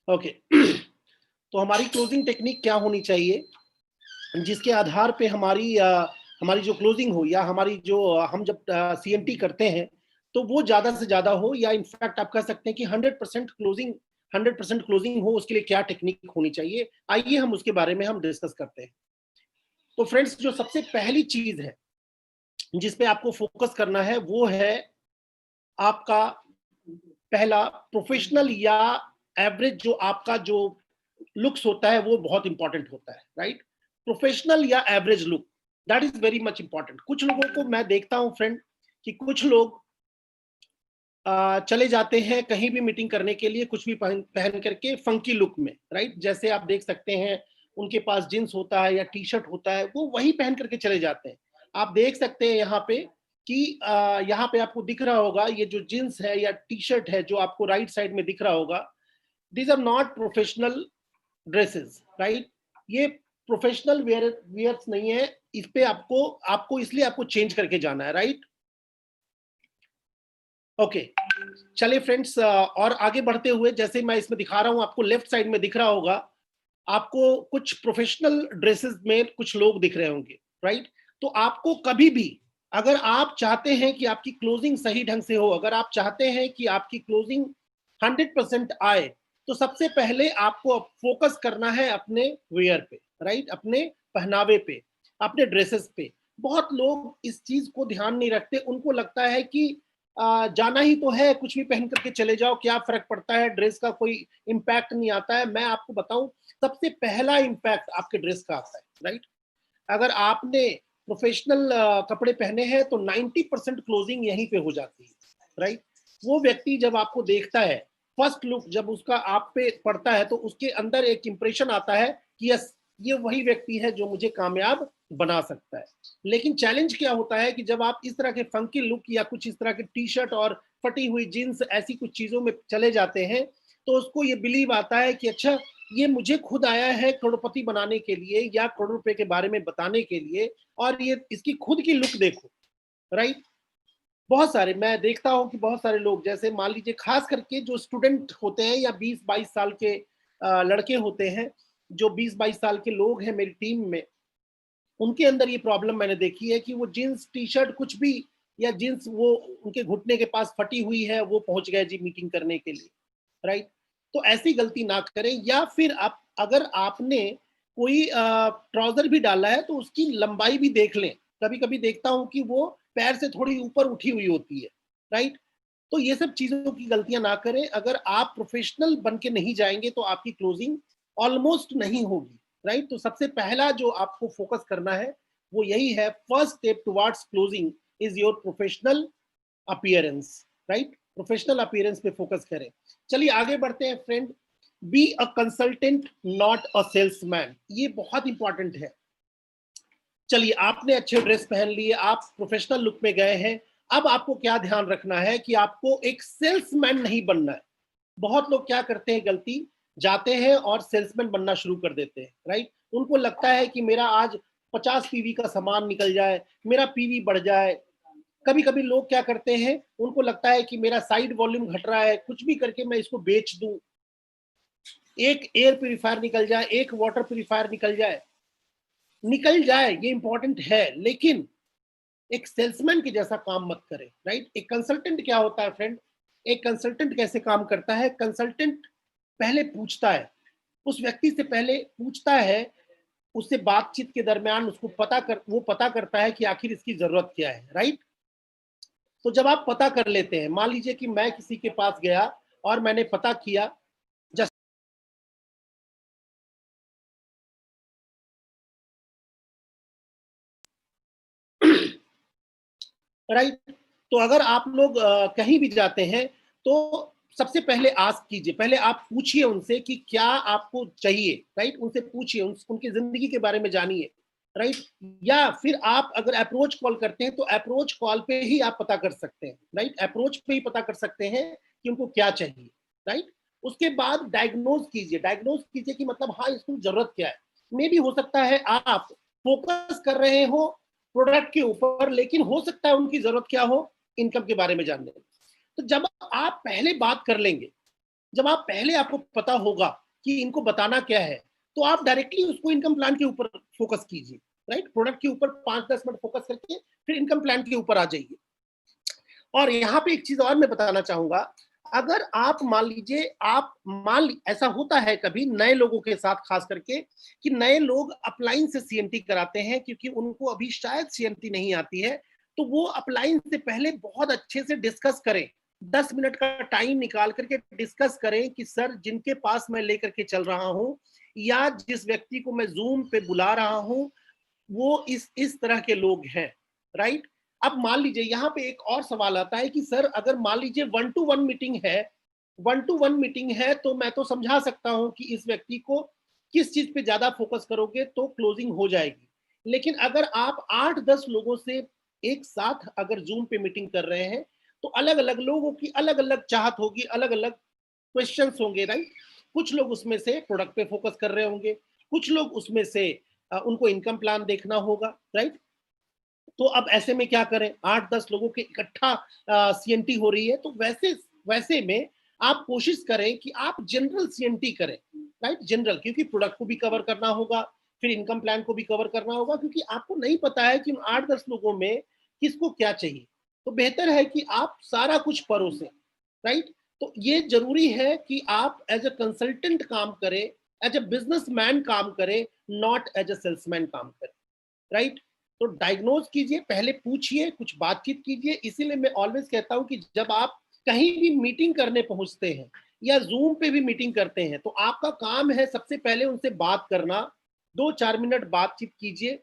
Okay. तो हमारी closing technique क्या होनी चाहिए, जिसके आधार पे हमारी जो क्लोजिंग हो, या हमारी जो हम जब सीएमटी करते हैं तो वो ज़्यादा से ज़्यादा हो, या इनफैक्ट आप कह सकते हैं कि 100% क्लोजिंग हो, उसके लिए क्या टेक्निक होनी चाहिए, आइए हम उसके बारे में हम डिस्कस करते हैं। तो फ्रेंड्स, जो सबसे पहली चीज़ है जिस पे आपको फोकस करना है वो है आपका पहला प्रोफेशनल या एवरेज, जो आपका जो लुक्स होता है वो बहुत इंपॉर्टेंट होता है, राइट? प्रोफेशनल या average look, that is very much important. कुछ लोगों को मैं देखता हूं फ्रेंड कि कुछ लोग चले जाते हैं कहीं भी मीटिंग करने के लिए कुछ भी पहन करके फंकी लुक में, राइट? जैसे आप देख सकते हैं उनके पास जींस होता है या टी शर्ट होता है, वो वही पहन करके चले जाते हैं। आप देख सकते हैं यहाँ पे कि यहाँ पे आपको दिख रहा होगा, ये जो जींस है या टी शर्ट है जो आपको राइट साइड में दिख रहा होगा, these are not professional dresses, right? ये प्रोफेशनल वियर्स नहीं है। इस पे आपको आपको इसलिए आपको चेंज करके जाना है, राइट? ओके, चलिए फ्रेंड्स, और आगे बढ़ते हुए, जैसे मैं इसमें दिखा रहा हूं, आपको लेफ्ट साइड में दिख रहा होगा, आपको कुछ प्रोफेशनल ड्रेसेस में कुछ लोग दिख रहे होंगे, राइट? तो आपको कभी भी, अगर आप चाहते हैं कि आपकी क्लोजिंग सही ढंग से हो, अगर आप चाहते हैं कि आपकी क्लोजिंग 100% आए, तो सबसे पहले आपको फोकस करना है अपने वेयर पे, राइट? अपने पहनावे पे, अपने ड्रेसेस पे। बहुत लोग इस चीज को ध्यान नहीं रखते, उनको लगता है कि जाना ही तो है, कुछ भी पहन करके चले जाओ, क्या फर्क पड़ता है, ड्रेस का कोई इम्पैक्ट नहीं आता है। मैं आपको बताऊं, सबसे पहला इम्पैक्ट आपके ड्रेस का आता है, राइट? अगर आपने प्रोफेशनल कपड़े पहने हैं तो 90% क्लोजिंग यहीं पे हो जाती है, राइट? वो व्यक्ति जब आपको देखता है, फर्स्ट लुक जब उसका आप पे पड़ता है, तो उसके अंदर एक इंप्रेशन आता है कि यस, ये वही व्यक्ति है जो मुझे कामयाब बना सकता है। लेकिन चैलेंज क्या होता है कि जब आप इस तरह के फंकी लुक या कुछ इस तरह के टी शर्ट और फटी हुई जीन्स ऐसी कुछ चीजों में चले जाते हैं, तो उसको ये बिलीव आता है कि अच्छा, ये मुझे खुद आया है करोड़पति बनाने के लिए या करोड़ रुपए के बारे में बताने के लिए, और ये इसकी खुद की लुक देखो, राइट? बहुत सारे मैं देखता हूं कि बहुत सारे लोग, जैसे मान लीजिए खास करके जो स्टूडेंट होते हैं या 20-22 साल के लड़के होते हैं, जो 20-22 साल के लोग हैं मेरी टीम में, उनके अंदर ये प्रॉब्लम मैंने देखी है कि वो जींस टी शर्ट कुछ भी, या जींस वो उनके घुटने के पास फटी हुई है, वो पहुंच गए जी मीटिंग करने के लिए, राइट? तो ऐसी गलती ना करें। या फिर आप, अगर आपने कोई ट्राउजर भी डाला है तो उसकी लंबाई भी देख लें। कभी कभी देखता हूं कि वो पैर से थोड़ी ऊपर उठी हुई होती है, राइट? तो ये सब चीजों की गलतियां ना करें। अगर आप प्रोफेशनल बन के नहीं जाएंगे तो आपकी क्लोजिंग ऑलमोस्ट नहीं होगी, राइट? तो सबसे पहला जो आपको फोकस करना है वो यही है, first step towards closing is your professional appearance, right? Professional appearance पे फोकस करें। चलिए आगे बढ़ते हैं friend. Be a consultant not a salesman, ये बहुत इंपॉर्टेंट है। चलिए, आपने अच्छे ड्रेस पहन लिए, आप प्रोफेशनल लुक में गए हैं, अब आपको क्या ध्यान रखना है कि आपको एक सेल्समैन नहीं बनना है। बहुत लोग क्या करते हैं गलती, जाते हैं और सेल्समैन बनना शुरू कर देते हैं, राइट? उनको लगता है कि मेरा आज 50 पीवी का सामान निकल जाए, मेरा पीवी बढ़ जाए। कभी कभी लोग क्या करते हैं, उनको लगता है कि मेरा साइड वॉल्यूम घट रहा है, कुछ भी करके मैं इसको बेच दूं, एक एयर प्यूरिफायर निकल जाए, एक वाटर प्यूरिफायर निकल जाए, निकल जाए, ये इंपॉर्टेंट है, लेकिन एक सेल्समैन के जैसा काम मत करें, राइट? एक कंसल्टेंट क्या होता है फ्रेंड, एक कंसल्टेंट कैसे काम करता है? कंसल्टेंट पहले पूछता है, उस व्यक्ति से पहले पूछता है, उससे बातचीत के दरमियान उसको वो पता करता है कि आखिर इसकी जरूरत क्या है, राइट? तो जब आप पता कर लेते हैं, मान लीजिए कि मैं किसी के पास गया और मैंने पता किया, जस्ट राइट? तो अगर आप लोग कहीं भी जाते हैं तो सबसे पहले आस्क कीजिए, पहले आप पूछिए उनसे कि क्या आपको चाहिए, राइट? उनसे पूछिए, उनकी जिंदगी के बारे में जानिए, राइट? या फिर आप अगर अप्रोच कॉल करते हैं तो अप्रोच कॉल पे ही आप पता कर सकते हैं, राइट? अप्रोच पे ही पता कर सकते हैं कि उनको क्या चाहिए, राइट? उसके बाद डायग्नोज कीजिए कि मतलब हाँ, इसको जरूरत क्या है। मे भी हो सकता है आप फोकस कर रहे हो प्रोडक्ट के ऊपर, लेकिन हो सकता है उनकी जरूरत क्या हो, इनकम के बारे में जानने। तो जब आप पहले बात कर लेंगे, जब आप पहले आपको पता होगा कि इनको बताना क्या है, तो आप डायरेक्टली उसको इनकम प्लान के ऊपर फोकस कीजिए, राइट? प्रोडक्ट के ऊपर 5-10 मिनट फोकस करके फिर इनकम प्लान के ऊपर आ जाइए। और यहाँ पे एक चीज और मैं बताना चाहूंगा, अगर आप मान लीजिए, ऐसा होता है कभी नए लोगों के साथ खास करके, कि नए लोग अपलाइन से सीएनटी कराते हैं क्योंकि उनको अभी शायद सीएनटी नहीं आती है, तो वो अपलाइन से पहले बहुत अच्छे से डिस्कस करें, 10 मिनट का टाइम निकाल करके डिस्कस करें कि सर जिनके पास मैं लेकर के चल रहा हूँ या जिस व्यक्ति को मैं जूम पे बुला रहा हूँ, वो इस तरह के लोग हैं, राइट? अब मान लीजिए यहाँ पे एक और सवाल आता है कि सर अगर मान लीजिए 1-to-1 मीटिंग है, 1-to-1 मीटिंग है, तो मैं तो समझा सकता हूँ कि इस व्यक्ति को किस चीज पे ज्यादा फोकस करोगे तो क्लोजिंग हो जाएगी। लेकिन अगर आप 8-10 लोगों से एक साथ अगर जूम पे मीटिंग कर रहे हैं, तो अलग अलग लोगों की अलग अलग चाहत होगी, अलग अलग क्वेश्चंस होंगे, राइट? कुछ लोग उसमें से प्रोडक्ट पे फोकस कर रहे होंगे, कुछ लोग उसमें से उनको इनकम प्लान देखना होगा, राइट? तो अब ऐसे में क्या करें, 8-10 लोगों के इकट्ठा सीएनटी हो रही है, तो वैसे वैसे में आप कोशिश करें कि आप जनरल सीएनटी करें, राइट? जनरल, क्योंकि प्रोडक्ट को भी कवर करना होगा, फिर इनकम प्लान को भी कवर करना होगा, क्योंकि आपको नहीं पता है कि 8-10 लोगों में किसको क्या चाहिए। तो बेहतर है कि आप सारा कुछ परोसें, राइट? तो ये जरूरी है कि आप एज ए कंसल्टेंट काम करें, एज ए बिजनेसमैन काम करें, नॉट एज ए सेल्समैन काम करें, राइट? तो डायग्नोज कीजिए, पहले पूछिए, कुछ बातचीत कीजिए। इसीलिए मैं ऑलवेज कहता हूं कि जब आप कहीं भी मीटिंग करने पहुंचते हैं या जूम पे भी मीटिंग करते हैं, तो आपका काम है सबसे पहले उनसे बात करना, 2-4 मिनट बातचीत कीजिए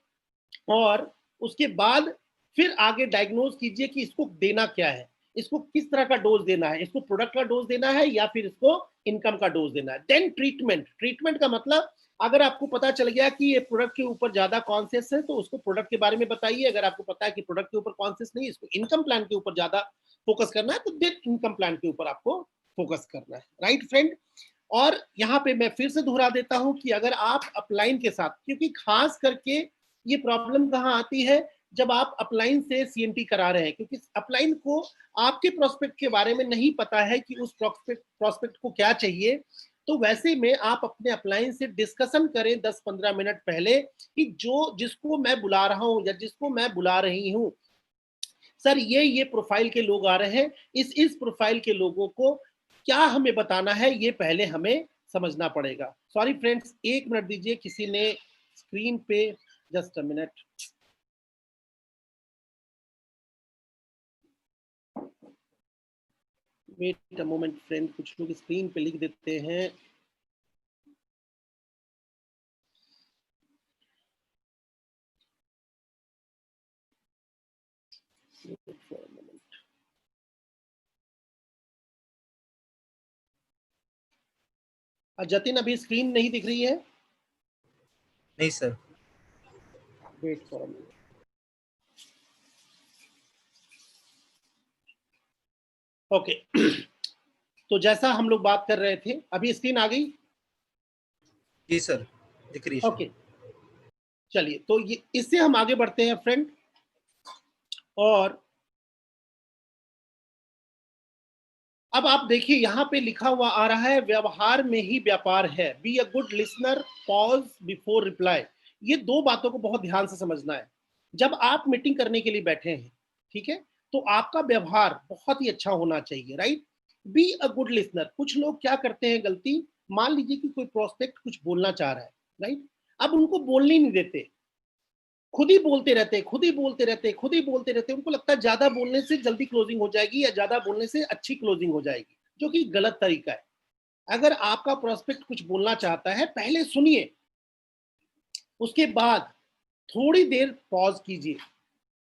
और उसके बाद फिर आगे डायग्नोज कीजिए कि इसको देना क्या है, इसको किस तरह का डोज देना है, इसको प्रोडक्ट का डोज देना है या फिर इसको इनकम का डोज देना है। देन ट्रीटमेंट, ट्रीटमेंट का मतलब, अगर आपको पता चल गया कि ये प्रोडक्ट के ऊपर ज्यादा कॉन्शियस है, तो उसको प्रोडक्ट के बारे में बताइए। अगर आपको पता है कि प्रोडक्ट के ऊपर कॉन्शियस नहीं, इसको इनकम प्लान के ऊपर ज्यादा फोकस करना है, तो देन इनकम प्लान के ऊपर आपको फोकस करना है, राइट फ्रेंड? और यहाँ पे मैं फिर से दोहरा देता हूं कि अगर आप अपलाइन के साथ, क्योंकि खास करके ये प्रॉब्लम कहाँ आती है, जब आप अपलाइन से सीएनटी करा रहे हैं, क्योंकि अपलाइन को आपके प्रोस्पेक्ट के बारे में नहीं पता है कि उस प्रोस्पेक्ट को क्या चाहिए। तो वैसे में आप अपने अपलाइन से डिस्कशन करें 10-15 मिनट पहले कि जो जिसको मैं बुला रहा हूं या जिसको मैं बुला रही हूं, सर ये प्रोफाइल के लोग आ रहे हैं, इस प्रोफाइल के लोगों को क्या हमें बताना है, ये पहले हमें समझना पड़ेगा। सॉरी फ्रेंड्स, 1 मिनट दीजिए, किसी ने स्क्रीन पे, just a minute. Wait a moment friend, कुछ लोग स्क्रीन पे लिख देते हैं। जतिन, अभी स्क्रीन नहीं दिख रही है? नहीं sir. Wait for a minute. Okay. तो जैसा हम लोग बात कर रहे थे, अभी स्क्रीन आ गई? जी सर, दिख रही है। ओके, चलिए, तो ये इससे हम आगे बढ़ते हैं फ्रेंड। और अब आप देखिए, यहाँ पे लिखा हुआ आ रहा है, व्यवहार में ही व्यापार है, be a good listener, pause before reply. ये दो बातों को बहुत ध्यान से समझना है। जब आप मीटिंग करने के लिए बैठे हैं, ठीक है, तो आपका व्यवहार बहुत ही अच्छा होना चाहिए, right? Be a good listener. कुछ लोग क्या करते हैं गलती, मान लीजिए कि कोई प्रोस्पेक्ट कुछ बोलना चाह रहा है, राइट? अब उनको बोलने नहीं देते, खुद ही बोलते रहते, खुद ही बोलते रहते, खुद ही बोलते रहते। उनको लगता है ज्यादा बोलने से जल्दी क्लोजिंग हो जाएगी या ज्यादा बोलने से अच्छी क्लोजिंग हो जाएगी, जो कि गलत तरीका है। अगर आपका प्रोस्पेक्ट कुछ बोलना चाहता है, पहले सुनिए, उसके बाद थोड़ी देर पॉज कीजिए।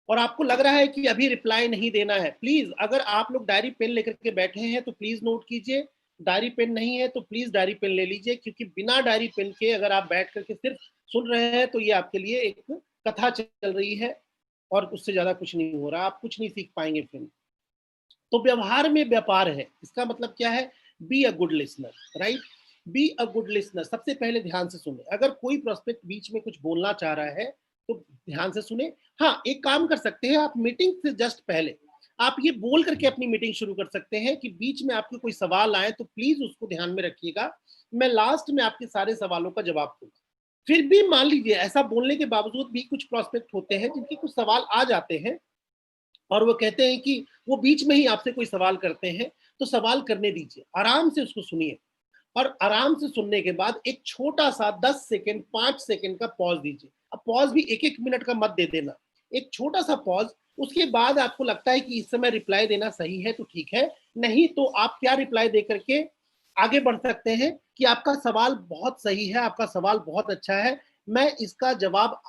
और आपको लग रहा है कि अभी रिप्लाई नहीं देना है, प्लीज, अगर आप लोग डायरी पेन लेकर के बैठे हैं तो प्लीज नोट कीजिए। डायरी पेन नहीं है तो प्लीज डायरी पेन ले लीजिए, क्योंकि बिना डायरी पेन के अगर आप बैठ करके सिर्फ सुन रहे हैं, तो ये आपके लिए एक कथा चल रही है और उससे ज्यादा कुछ नहीं हो रहा, आप कुछ नहीं सीख पाएंगे फिर। तो व्यवहार में व्यापार है, इसका मतलब क्या है? Be a good listener, right? Be a good listener. सबसे पहले ध्यान से सुने, अगर कोई प्रोस्पेक्ट बीच में कुछ बोलना चाह रहा है तो ध्यान से सुने। हाँ, एक काम कर सकते हैं आप, मीटिंग से जस्ट पहले आप ये बोल करके अपनी मीटिंग शुरू कर सकते हैं कि बीच में आपके कोई सवाल आए तो प्लीज उसको ध्यान में रखिएगा, मैं लास्ट में आपके सारे सवालों का जवाब दूंगा। फिर भी मान लीजिए ऐसा बोलने के बावजूद भी कुछ प्रोस्पेक्ट होते हैं जिनके कुछ सवाल आ जाते हैं और वो कहते हैं कि वो बीच में ही आपसे कोई सवाल करते हैं, तो सवाल करने दीजिए, आराम से उसको सुनिए और आराम से सुनने के बाद एक छोटा सा 10 सेकंड 5 सेकंड का पॉज दीजिए। अब पॉज भी एक एक मिनट का मत दे देना, एक छोटा सा पॉज। उसके बाद आपको लगता है कि इस समय रिप्लाई देना सही है तो ठीक है, नहीं तो आप क्या रिप्लाई दे करके आगे बढ़ सकते हैं कि आपका सवाल बहुत सही है, आपका सवाल बहुत अच्छा है, मैं इसका जवाब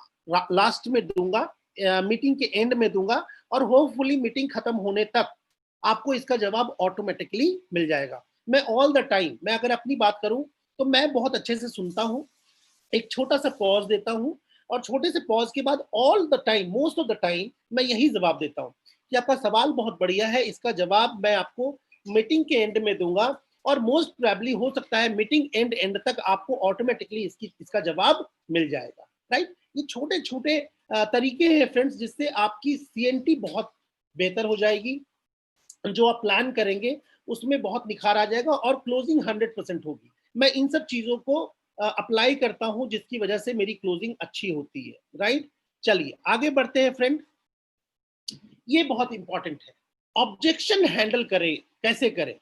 लास्ट में दूंगा, मीटिंग के एंड में दूंगा और होपफुली मीटिंग खत्म होने तक आपको इसका जवाब ऑटोमेटिकली मिल जाएगा। मैं ऑल द टाइम, मैं अगर अपनी बात करूं तो मैं बहुत अच्छे से सुनता हूं, एक छोटा सा पॉज देता हूं और छोटे से पॉज के बाद all the time, most of the time मैं यही जवाब देता हूं कि आपका सवाल बहुत बढ़िया है, इसका जवाब मैं आपको मीटिंग के एंड में दूंगा और मोस्ट प्रोबेबली हो सकता है मीटिंग एंड तक आपको ऑटोमेटिकली इसका जवाब मिल जाएगा। राइट, ये छोटे छोटे तरीके हैं फ्रेंड्स जिससे आपकी सीएनटी बहुत बेहतर हो जाएगी, जो आप प्लान करेंगे उसमें बहुत निखार आ जाएगा और क्लोजिंग 100% होगी। मैं इन सब चीजों को अप्लाई करता हूं जिसकी वजह से मेरी क्लोजिंग अच्छी होती है। राइट, चलिए आगे बढ़ते हैं फ्रेंड, ये बहुत इंपॉर्टेंट है, ऑब्जेक्शन हैंडल करें, कैसे करें।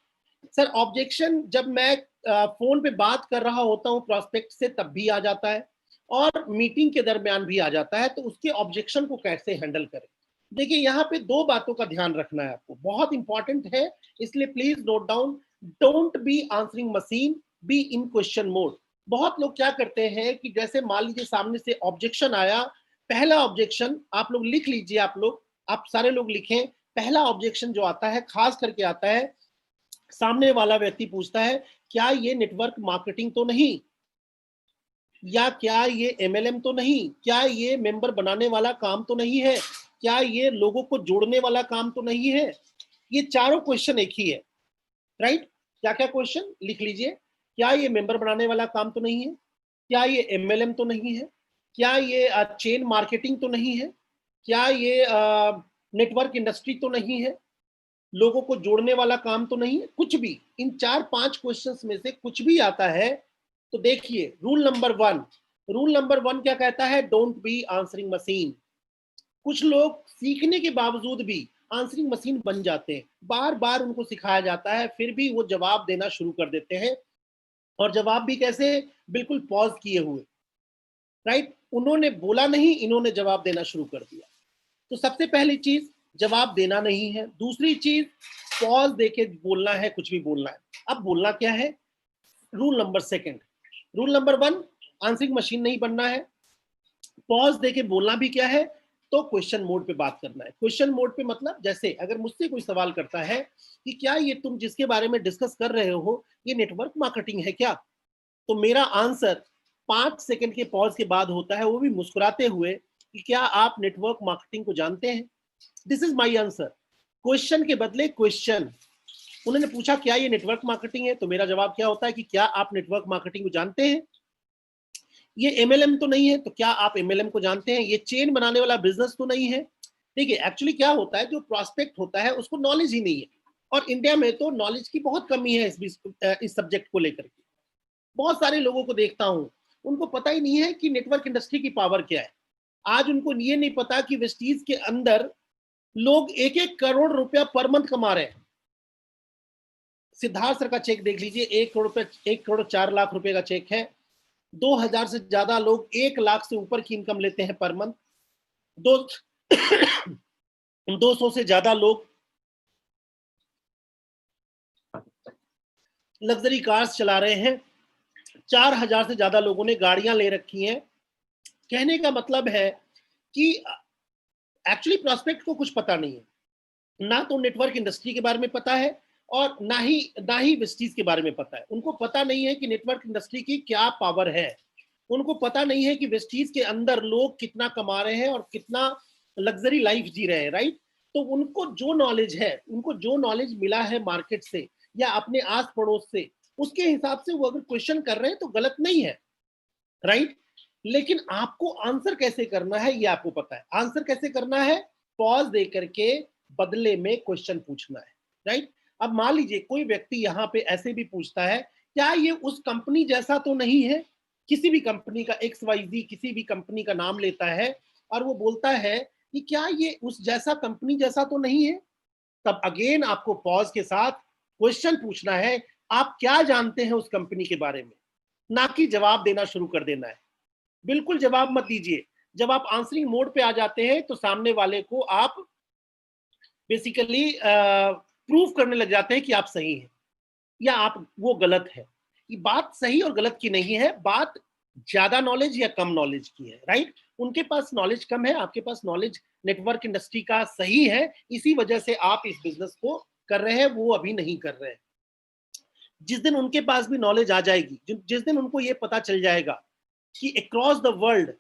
सर ऑब्जेक्शन जब मैं फोन पे बात कर रहा होता हूं प्रोस्पेक्ट से तब भी आ जाता है और मीटिंग के दरमियान भी आ जाता है, तो उसके ऑब्जेक्शन को कैसे हैंडल करें। देखिए यहाँ पे दो बातों का ध्यान रखना है आपको, बहुत इंपॉर्टेंट है, इसलिए please note down, don't be answering machine, B in question mode. बहुत लोग क्या करते हैं कि जैसे मान लीजिए सामने से ऑब्जेक्शन आया, पहला ऑब्जेक्शन आप लोग लिख लीजिए, आप सारे लोग लिखें, पहला ऑब्जेक्शन जो आता है खास करके आता है, सामने वाला व्यक्ति पूछता है क्या ये नेटवर्क मार्केटिंग तो नहीं, या क्या ये एमएलएम तो नहीं, क्या ये मेंबर बनाने वाला काम तो नहीं है, क्या ये लोगों को जोड़ने वाला काम तो नहीं है। ये चारों क्वेश्चन एक ही है। राइट, क्या क्या क्वेश्चन लिख लीजिए, क्या ये मेंबर बनाने वाला काम तो नहीं है, क्या ये एमएलएम तो नहीं है, क्या ये चेन मार्केटिंग तो नहीं है, क्या ये नेटवर्क इंडस्ट्री तो नहीं है, लोगों को जोड़ने वाला काम तो नहीं है। कुछ भी इन 4-5 क्वेश्चंस में से कुछ भी आता है तो देखिए रूल नंबर 1 क्या कहता है, डोंट बी आंसरिंग मशीन। कुछ लोग सीखने के बावजूद भी आंसरिंग मशीन बन जाते हैं, बार बार उनको सिखाया जाता है फिर भी वो जवाब देना शुरू कर देते हैं, और जवाब भी कैसे, बिल्कुल पॉज किए हुए। राइट, उन्होंने बोला नहीं, इन्होंने जवाब देना शुरू कर दिया। तो सबसे पहली चीज जवाब देना नहीं है, दूसरी चीज पॉज देके बोलना है, कुछ भी बोलना है। अब बोलना क्या है, रूल नंबर 1 आंसरिंग मशीन नहीं बनना है, पॉज देके बोलना भी क्या है, तो क्वेश्चन मोड पे बात करना है। क्वेश्चन मोड पे मतलब जैसे अगर मुझसे कोई सवाल करता है कि क्या ये तुम जिसके बारे में डिस्कस कर रहे हो ये नेटवर्क मार्केटिंग है क्या, तो मेरा आंसर 5 सेकंड के पॉज के बाद होता है, वो भी मुस्कुराते हुए, कि क्या आप नेटवर्क मार्केटिंग को जानते हैं। This is my answer, question के बदले क्वेश्चन। उन्होंने पूछा क्या ये नेटवर्क मार्केटिंग है, तो मेरा जवाब क्या होता है कि क्या आप नेटवर्क मार्केटिंग को जानते हैं। ये एमएलएम तो नहीं है, तो क्या आप एमएलएम को जानते हैं। ये चेन बनाने वाला बिजनेस तो नहीं है। देखिए एक्चुअली क्या होता है, जो प्रोस्पेक्ट होता है उसको नॉलेज ही नहीं है, और इंडिया में तो नॉलेज की बहुत कमी है इस सब्जेक्ट को लेकर के। बहुत सारे लोगों को देखता हूं, उनको पता ही नहीं है कि नेटवर्क इंडस्ट्री की पावर क्या है। आज उनको ये नहीं पता कि वेस्टीज के अंदर लोग 1-1 करोड़ रुपया पर मंथ कमा रहे हैं। सिद्धार्थ सर का चेक देख लीजिए, 1 करोड़ 4 लाख रुपए का चेक है। 2000 से ज्यादा लोग 1 लाख से ऊपर की इनकम लेते हैं पर मंथ। दो 200 से ज्यादा लोग लग्जरी कार्स चला रहे हैं। 4000 से ज्यादा लोगों ने गाड़ियां ले रखी हैं। कहने का मतलब है कि एक्चुअली प्रोस्पेक्ट को कुछ पता नहीं है, ना तो नेटवर्क इंडस्ट्री के बारे में पता है और ना ही वेस्टीज के बारे में पता है। उनको पता नहीं है कि नेटवर्क इंडस्ट्री की क्या पावर है, उनको पता नहीं है कि वेस्टीज के अंदर लोग कितना कमा रहे हैं और कितना लग्जरी लाइफ जी रहे हैं। राइट, तो उनको जो नॉलेज है, उनको जो नॉलेज मिला है मार्केट से या अपने आस पड़ोस से, उसके हिसाब से वो अगर क्वेश्चन कर रहे हैं तो गलत नहीं है। राइट, लेकिन आपको आंसर कैसे करना है ये आपको पता है। आंसर कैसे करना है, पॉज दे करके बदले में क्वेश्चन पूछना है, राइट? अब मान लीजिए कोई व्यक्ति यहाँ पे ऐसे भी पूछता है, क्या ये उस कंपनी जैसा तो नहीं है? किसी भी कंपनी का XYZ किसी भी कंपनी का नाम लेता है और वो बोलता है कि क्या ये उस जैसा कंपनी जैसा तो नहीं है? तब अगेन आपको पॉज के साथ क्वेश्चन पूछना है, आप क्या जानते हैं उस कंपनी के बारे में? ना कि जवाब देना शुरू कर देना है। बिल्कुल जवाब मत दीजिए। जब आप आंसरिंग मोड पे आ जाते हैं तो सामने वाले को आप बेसिकली प्रूव करने लग जाते हैं कि आप सही हैं या आप वो गलत है। ये बात सही और गलत की नहीं है, बात ज्यादा नॉलेज या कम नॉलेज की है, राइट? उनके पास नॉलेज कम है, आपके पास नॉलेज नेटवर्क इंडस्ट्री का सही है, इसी वजह से आप इस बिजनेस को कर रहे हैं, वो अभी नहीं कर रहे हैं। जिस दिन उनके पास भी नॉलेज आ जाएगी, जिस दिन उनको ये पता चल जाएगा कि across the world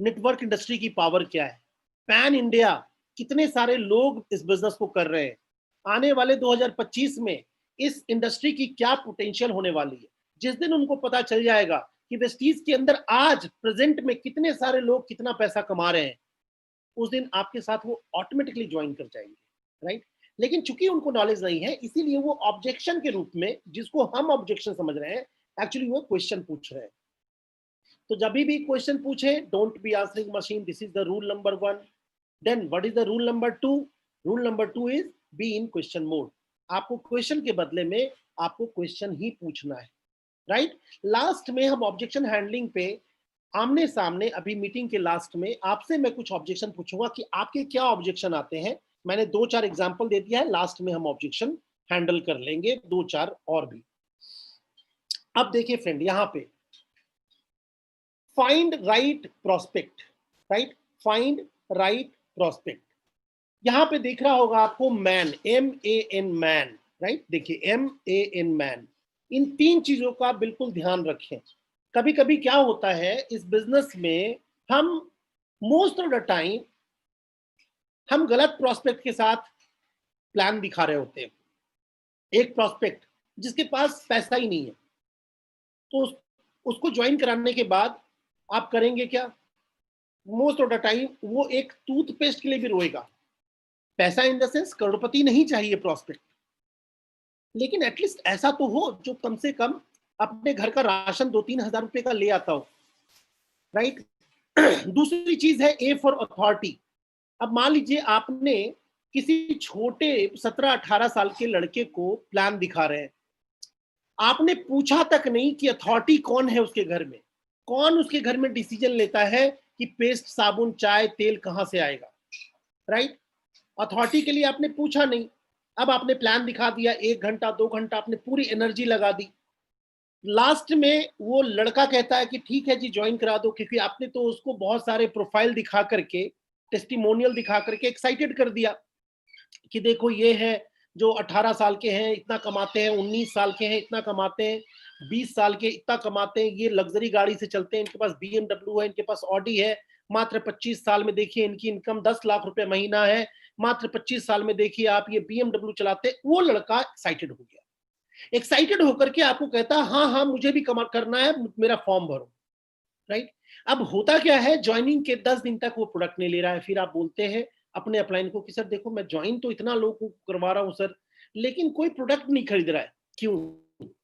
network industry की पावर क्या है, पैन इंडिया कितने सारे लोग इस बिजनेस को कर रहे हैं, आने वाले 2025 में इस इंडस्ट्री की क्या पोटेंशियल होने वाली है, जिस दिन उनको पता चल जाएगा कि वेस्टीज के अंदर आज प्रेजेंट में कितने सारे लोग कितना पैसा कमा रहे हैं, उस दिन आपके साथ वो ऑटोमेटिकली ज्वाइन कर जाएंगे, राइट? लेकिन चूंकि उनको नॉलेज नहीं है, इसीलिए वो ऑब्जेक्शन के रूप में, जिसको हम ऑब्जेक्शन समझ रहे हैं, एक्चुअली वो क्वेश्चन पूछ रहे हैं। तो जब भी क्वेश्चन पूछे, don't be answering machine, this is the rule number 1। Then what is the rule number 2? Rule number 2 is be in question mode. आपको क्वेश्चन के बदले में आपको क्वेश्चन ही पूछना है, राइट? लास्ट में हम ऑब्जेक्शन हैंडलिंग पे आमने सामने, अभी मीटिंग के लास्ट में आपसे मैं कुछ ऑब्जेक्शन पूछूंगा कि आपके क्या ऑब्जेक्शन आते हैं। मैंने 2-4 एग्जांपल दे दिया है, लास्ट में हम ऑब्जेक्शन हैंडल कर लेंगे 2-4 और भी। अब देखिए फ्रेंड, यहाँ पे find right prospect, right? Find right prospect. यहाँ पे देख रहा होगा आपको मैन, MAN मैन, राइट? देखिए MAN मैन, इन 3 चीजों का बिल्कुल ध्यान रखें। कभी कभी क्या होता है इस बिजनेस में, हम मोस्ट ऑफ द टाइम हम गलत प्रोस्पेक्ट के साथ प्लान दिखा रहे होते हैं। एक प्रोस्पेक्ट जिसके पास पैसा ही नहीं है, तो उसको ज्वाइन कराने के बाद आप करेंगे क्या? मोस्ट ऑफ द टाइम वो एक टूथपेस्ट के लिए भी रोएगा। पैसा इन द सेंस करोड़पति नहीं चाहिए प्रोस्पेक्ट, लेकिन एटलीस्ट ऐसा तो हो जो कम से कम अपने घर का राशन 2-3 हजार रुपए का ले आता हो, राइट? दूसरी चीज है ए फॉर अथॉरिटी। अब मान लीजिए आपने किसी छोटे 17-18 साल के लड़के को प्लान दिखा रहे हैं, आपने पूछा तक नहीं कि अथॉरिटी कौन है उसके घर में, कौन उसके घर में डिसीजन लेता है कि पेस्ट, साबुन, चाय, तेल कहां से आएगा, राइट? अथॉरिटी के लिए आपने पूछा नहीं। अब आपने प्लान दिखा दिया, 1 घंटा 2 घंटा आपने पूरी एनर्जी लगा दी, लास्ट में वो लड़का कहता है कि ठीक है जी ज्वाइन करा दो, क्योंकि आपने तो उसको बहुत सारे प्रोफाइल दिखा करके, टेस्टिमोनियल दिखा करके एक्साइटेड कर दिया कि देखो ये है जो 18 साल के हैं इतना कमाते हैं, 19 साल के हैं इतना कमाते हैं, 20 साल के इतना कमाते हैं, ये लग्जरी गाड़ी से चलते हैं, इनके पास BMW है, इनके पास ऑडी है, मात्र 25 साल में देखिए इनकी इनकम 10 लाख रुपए महीना है, मात्र 25 साल में देखिए आप ये BMW चलाते। वो लड़का एक्साइटेड हो गया, एक्साइटेड होकर के आपको कहता है हाँ हाँ मुझे भी कमा करना है, मेरा फॉर्म भरो, राइट? अब होता क्या है, ज्वाइनिंग के 10 दिन तक वो प्रोडक्ट नहीं ले रहा है, फिर आप बोलते हैं अपने अपलाइन को कि सर देखो मैं ज्वाइन तो इतना लोगों को करवा रहा हूं सर, लेकिन कोई प्रोडक्ट नहीं खरीद रहा है। क्यों?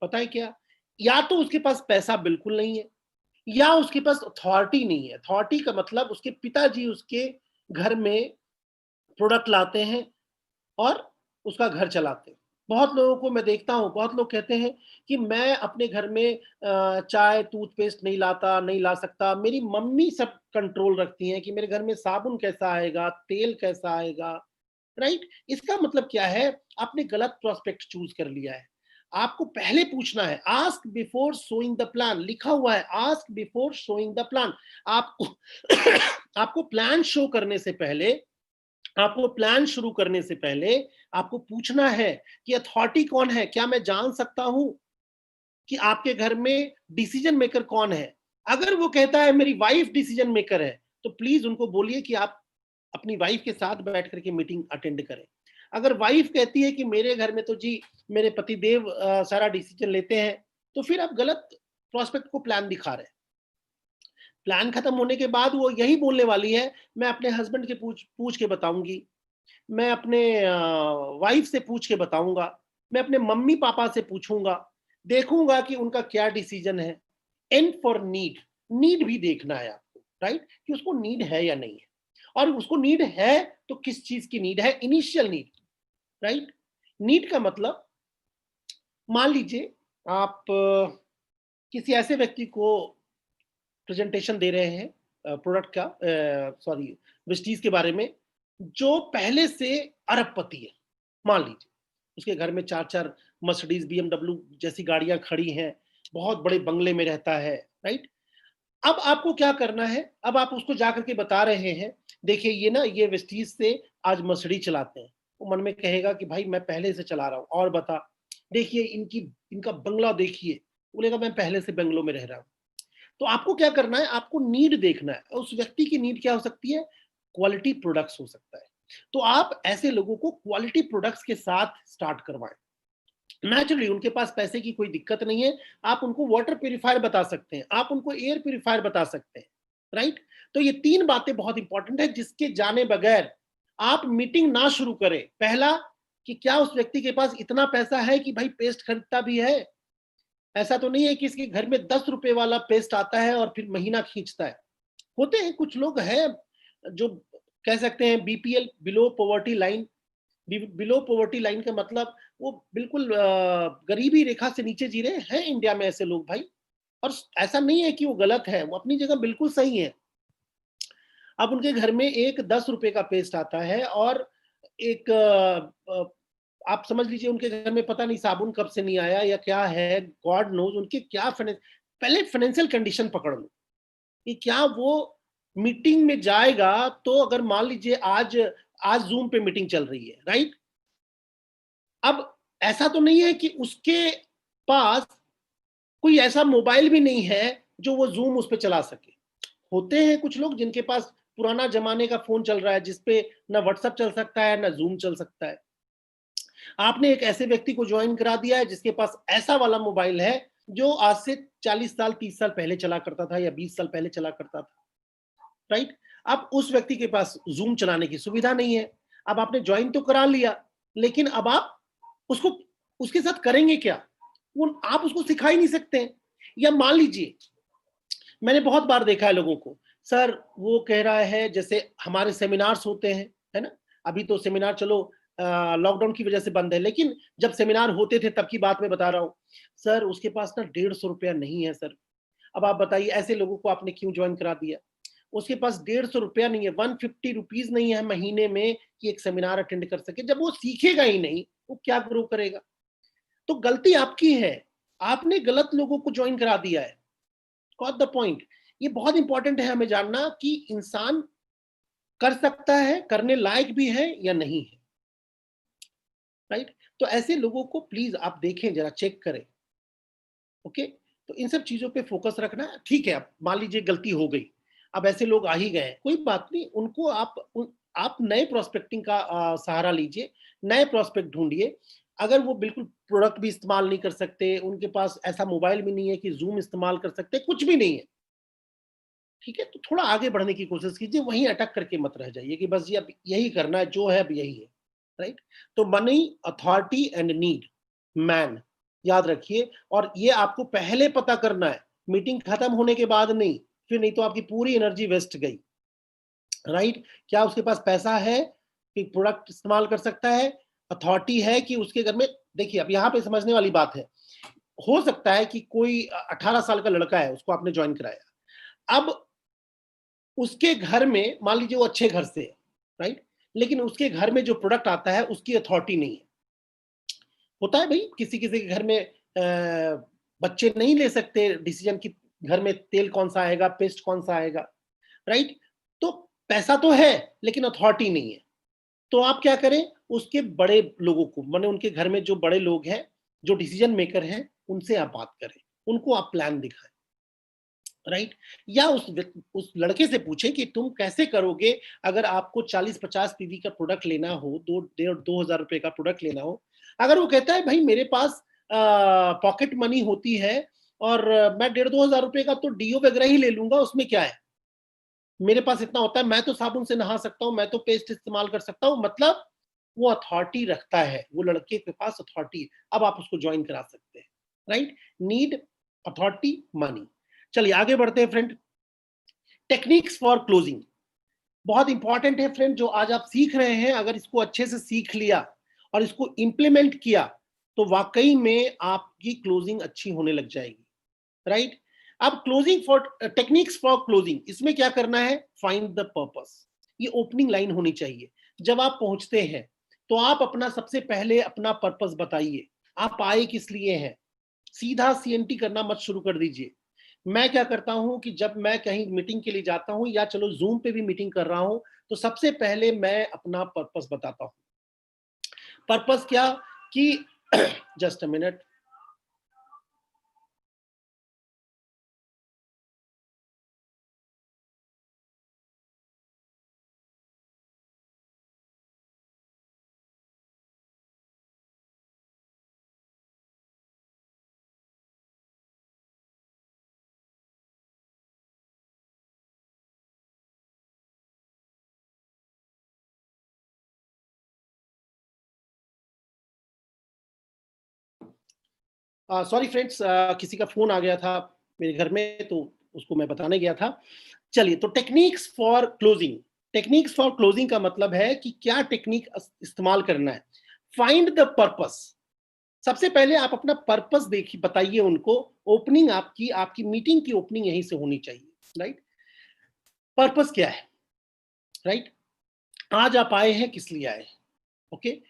पता है क्या? या तो उसके पास पैसा बिल्कुल नहीं है, या उसके पास अथॉरिटी नहीं है। अथॉरिटी का मतलब उसके पिताजी उसके घर में प्रोडक्ट लाते हैं और उसका घर चलाते हैं। बहुत लोगों को मैं देखता हूँ, बहुत लोग कहते हैं कि मैं अपने घर में चाय, टूथपेस्ट नहीं लाता, नहीं ला सकता, मेरी मम्मी सब कंट्रोल रखती हैं कि मेरे घर में साबुन कैसा आएगा, तेल कैसा आएगा, राइट? इसका मतलब क्या है, आपने गलत प्रोस्पेक्ट चूज कर लिया है। आपको पहले पूछना है, ask before showing the plan, लिखा हुआ है ask before showing the plan. आपको आपको प्लान शो करने से पहले, आपको प्लान शुरू करने से पहले आपको पूछना है कि अथॉरिटी कौन है, क्या मैं जान सकता हूं कि आपके घर में डिसीजन मेकर कौन है? अगर वो कहता है मेरी वाइफ डिसीजन मेकर है, तो प्लीज उनको बोलिए कि आप अपनी वाइफ के साथ बैठ करके मीटिंग अटेंड करें। अगर वाइफ कहती है कि मेरे घर में तो जी मेरे पतिदेव सारा डिसीजन लेते हैं, तो फिर आप गलत प्रोस्पेक्ट को प्लान दिखा रहे हैं। प्लान खत्म होने के बाद वो यही बोलने वाली है, मैं अपने हस्बैंड के पूछ के बताऊंगी, मैं अपने वाइफ से पूछ के बताऊंगा, मैं अपने मम्मी पापा से पूछूंगा, देखूंगा कि उनका क्या डिसीजन है। एंड फॉर नीड, नीड भी देखना है आपको, राइट, कि उसको नीड है या नहीं है, और उसको नीड है तो किस चीज की नीड है, इनिशियल नीड, राइट। नीड का मतलब, मान लीजिए आप किसी ऐसे व्यक्ति को प्रेजेंटेशन दे रहे हैं प्रोडक्ट का, सॉरी, विस्टीज के बारे में, जो पहले से अरबपति है। मान लीजिए उसके घर में चार चार मर्सिडीज बीएमडब्ल्यू जैसी गाड़ियां खड़ी हैं, बहुत बड़े बंगले में रहता है, राइट। अब आपको क्या करना है, अब आप उसको जाकर के बता रहे हैं, देखिए ये ना, ये वेस्टीज से आज मर्सिडीज चलाते हैं। वो मन में कहेगा कि भाई मैं पहले से चला रहा हूं, और बता, देखिए इनकी, इनका बंगला देखिए, बोलेगा मैं पहले से बंगलों में रह रहा हूं। तो आपको क्या करना है, आपको नीड देखना है। उस व्यक्ति की नीड क्या हो सकती है, क्वालिटी प्रोडक्ट्स हो सकता है। तो आप ऐसे लोगों को क्वालिटी प्रोडक्ट्स के साथ स्टार्ट करवाएं। नेचुरली उनके पास पैसे की कोई दिक्कत नहीं है, आप उनको वाटर प्यूरिफायर बता सकते हैं, आप उनको एयर प्यूरिफायर बता सकते हैं, राइट। तो ये तीन बातें बहुत इंपॉर्टेंट है, जिसके जाने बगैर आप मीटिंग ना शुरू करें। पहला, कि क्या उस व्यक्ति के पास इतना पैसा है कि भाई पेस्ट खरीदता भी है। ऐसा तो नहीं है कि इसके घर में 10 रुपए वाला पेस्ट आता है और फिर महीना खींचता है। होते हैं कुछ लोग हैं जो कह सकते हैं BPL, below poverty line. Below poverty line का मतलब वो बिल्कुल गरीबी रेखा से नीचे जी रहे हैं इंडिया में ऐसे लोग भाई। और ऐसा नहीं है कि वो गलत है, वो अपनी जगह बिल्कुल सही है। अब उनके घर में एक 10 रुपए का पेस्ट आता है, और एक आप समझ लीजिए उनके घर में पता नहीं साबुन कब से नहीं आया या क्या है, गॉड नोज उनके क्या पहले फाइनेंशियल कंडीशन पकड़ लो कि क्या वो मीटिंग में जाएगा। तो अगर मान लीजिए आज आज जूम पे मीटिंग चल रही है, राइट। अब ऐसा तो नहीं है कि उसके पास कोई ऐसा मोबाइल भी नहीं है जो वो जूम उस पर चला सके। होते हैं कुछ लोग जिनके पास पुराना जमाने का फोन चल रहा है, जिसपे ना व्हाट्सएप चल सकता है ना जूम चल सकता है। आपने एक ऐसे व्यक्ति को ज्वाइन करा दिया है जिसके पास ऐसा वाला मोबाइल है जो आज से 40 साल 30 साल पहले चला करता था या 20 साल पहले चला करता था, राइट। अब उस व्यक्ति के पास जूम चलाने की सुविधा नहीं है। अब आपने ज्वाइन तो करा लिया, लेकिन अब आप उसको, उसके साथ करेंगे क्या, वो आप उसको सिखा ही नहीं सकते। या मान लीजिए, मैंने बहुत बार देखा है लोगों को, सर वो कह रहा है, जैसे हमारे सेमिनार्स होते हैं, है ना। अभी तो सेमिनार चलो लॉकडाउन की वजह से बंद है, लेकिन जब सेमिनार होते थे तब की बात मैं बता रहा हूँ। सर उसके पास ना 150 रुपया नहीं है सर। अब आप बताइए ऐसे लोगों को आपने क्यों ज्वाइन करा दिया। उसके पास 150 रुपया नहीं है, 150 रुपीज नहीं है महीने में कि एक सेमिनार अटेंड कर सके। जब वो सीखेगा ही नहीं, वो क्या ग्रो करेगा। तो गलती आपकी है, आपने गलत लोगों को ज्वाइन करा दिया है। Got the point. ये बहुत इंपॉर्टेंट है हमें जानना कि इंसान कर सकता है, करने लायक भी है या नहीं है, राइट। तो ऐसे लोगों को प्लीज आप देखें, जरा चेक करें, ओके। तो इन सब चीजों पे फोकस रखना है। ठीक है, अब मान लीजिए गलती हो गई, अब ऐसे लोग आ ही गए, कोई बात नहीं, उनको आप नए प्रोस्पेक्टिंग का सहारा लीजिए, नए प्रोस्पेक्ट ढूंढिए। अगर वो बिल्कुल प्रोडक्ट भी इस्तेमाल नहीं कर सकते, उनके पास ऐसा मोबाइल भी नहीं है कि जूम इस्तेमाल कर सकते, कुछ भी नहीं है, ठीक है, तो थोड़ा आगे बढ़ने की कोशिश कीजिए, वहीं अटक करके मत रह जाइए कि बस ये अब यही करना है, जो है अब यही है, राइट। तो money, authority and need, man, याद रखिए। और ये आपको पहले पता करना है, मीटिंग खत्म होने के बाद नहीं, फिर नहीं तो आपकी पूरी एनर्जी वेस्ट गई, राइट। क्या उसके पास पैसा है कि प्रोडक्ट इस्तेमाल कर सकता है, अथॉरिटी है कि उसके घर में, देखिए अब यहाँ पे समझने वाली बात है। हो सकता है कि कोई 18 साल का लड़का है, उसको आपने ज्वाइन कराया, अब उसके घर में मान लीजिए वो अच्छे घर से है, राइट, लेकिन उसके घर में जो प्रोडक्ट आता है उसकी अथॉरिटी नहीं है। होता है भाई, किसी किसी के घर में बच्चे नहीं ले सकते डिसीजन कि घर में तेल कौन सा आएगा, पेस्ट कौन सा आएगा, राइट। तो पैसा तो है लेकिन अथॉरिटी नहीं है। तो आप क्या करें, उसके बड़े लोगों को, माने उनके घर में जो बड़े लोग हैं, जो डिसीजन मेकर हैं, उनसे आप बात करें, उनको आप प्लान दिखाएं, राइट। या उस लड़के से पूछें कि तुम कैसे करोगे अगर आपको 40-50 पीवी का प्रोडक्ट लेना हो, 2,000 रुपए का प्रोडक्ट लेना हो। अगर वो कहता है भाई मेरे पास पॉकेट मनी होती है और मैं 1,500-2,000 रुपए का तो डीओ वगैरह ही ले लूंगा, उसमें क्या है, मेरे पास इतना होता है, मैं तो साबुन से नहा सकता हूँ, मैं तो पेस्ट इस्तेमाल कर सकता हूँ, मतलब वो अथॉरिटी रखता है, वो लड़के के पास अथॉरिटी है। अब आप उसको ज्वाइन करा सकते हैं, राइट? Need, authority, money. चलिए आगे बढ़ते हैं फ्रेंड। टेक्निक्स फॉर क्लोजिंग बहुत इंपॉर्टेंट है फ्रेंड, जो आज आप सीख रहे हैं, अगर इसको अच्छे से सीख लिया और इसको इंप्लीमेंट किया तो वाकई में आपकी क्लोजिंग अच्छी होने लग जाएगी, राइट? अब closing for techniques for closing, इसमें क्या करना है? Find the purpose. ये ओपनिंग लाइन होनी चाहिए। जब आप पहुंचते हैं तो आप अपना सबसे पहले अपना पर्पस बताइए, आप आए किस लिए हैं। सीधा सीएनटी करना मत शुरू कर दीजिए। मैं क्या करता हूं कि जब मैं कहीं मीटिंग के लिए जाता हूं या चलो जूम पे भी मीटिंग कर रहा हूं, तो सबसे पहले मैं अपना पर्पस बताता हूं। पर्पस क्या कि just a minute, sorry friends, किसी का फोन आ गया था मेरे घर में, तो उसको मैं बताने गया था। चलिए, तो techniques for closing, techniques for closing का मतलब है कि क्या टेक्निक इस्तेमाल करना है। Find the purpose. सबसे पहले आप अपना पर्पस देखिए, बताइए उनको। ओपनिंग आपकी आपकी मीटिंग की ओपनिंग यहीं से होनी चाहिए, राइट? पर्पस क्या है, राइट? आज आप आए हैं, किस लिए आए? ओके।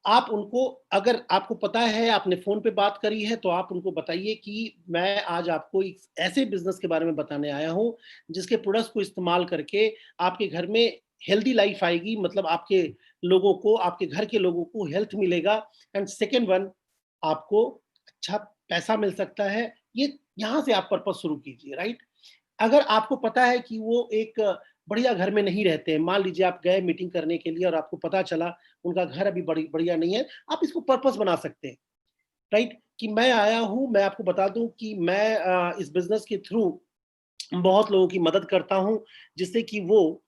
आप उनको, अगर आपको पता है आपने फोन पे बात करी है, तो आप उनको बताइए कि मैं आज आपको एक ऐसे बिजनेस के बारे में बताने आया हूं जिसके प्रोडक्ट्स को इस्तेमाल करके आपके घर में हेल्दी लाइफ आएगी, मतलब आपके लोगों को, आपके घर के लोगों को हेल्थ मिलेगा। एंड सेकेंड वन, आपको अच्छा पैसा मिल सकता है। ये यहां से आप पर्पस शुरू कीजिए, राइट? अगर आपको पता है कि वो एक बढ़िया घर में नहीं रहते हैं, मान लीजिए आप गए मीटिंग करने के लिए और आपको पता चला उनका घर अभी बढ़िया नहीं है, आप इसको पर्पस बना सकते हैं, राइट? कि मैं आया हूं, मैं आपको बता दूं कि मैं इस बिजनेस के थ्रू बहुत लोगों की मदद करता हूं, जिससे कि वो,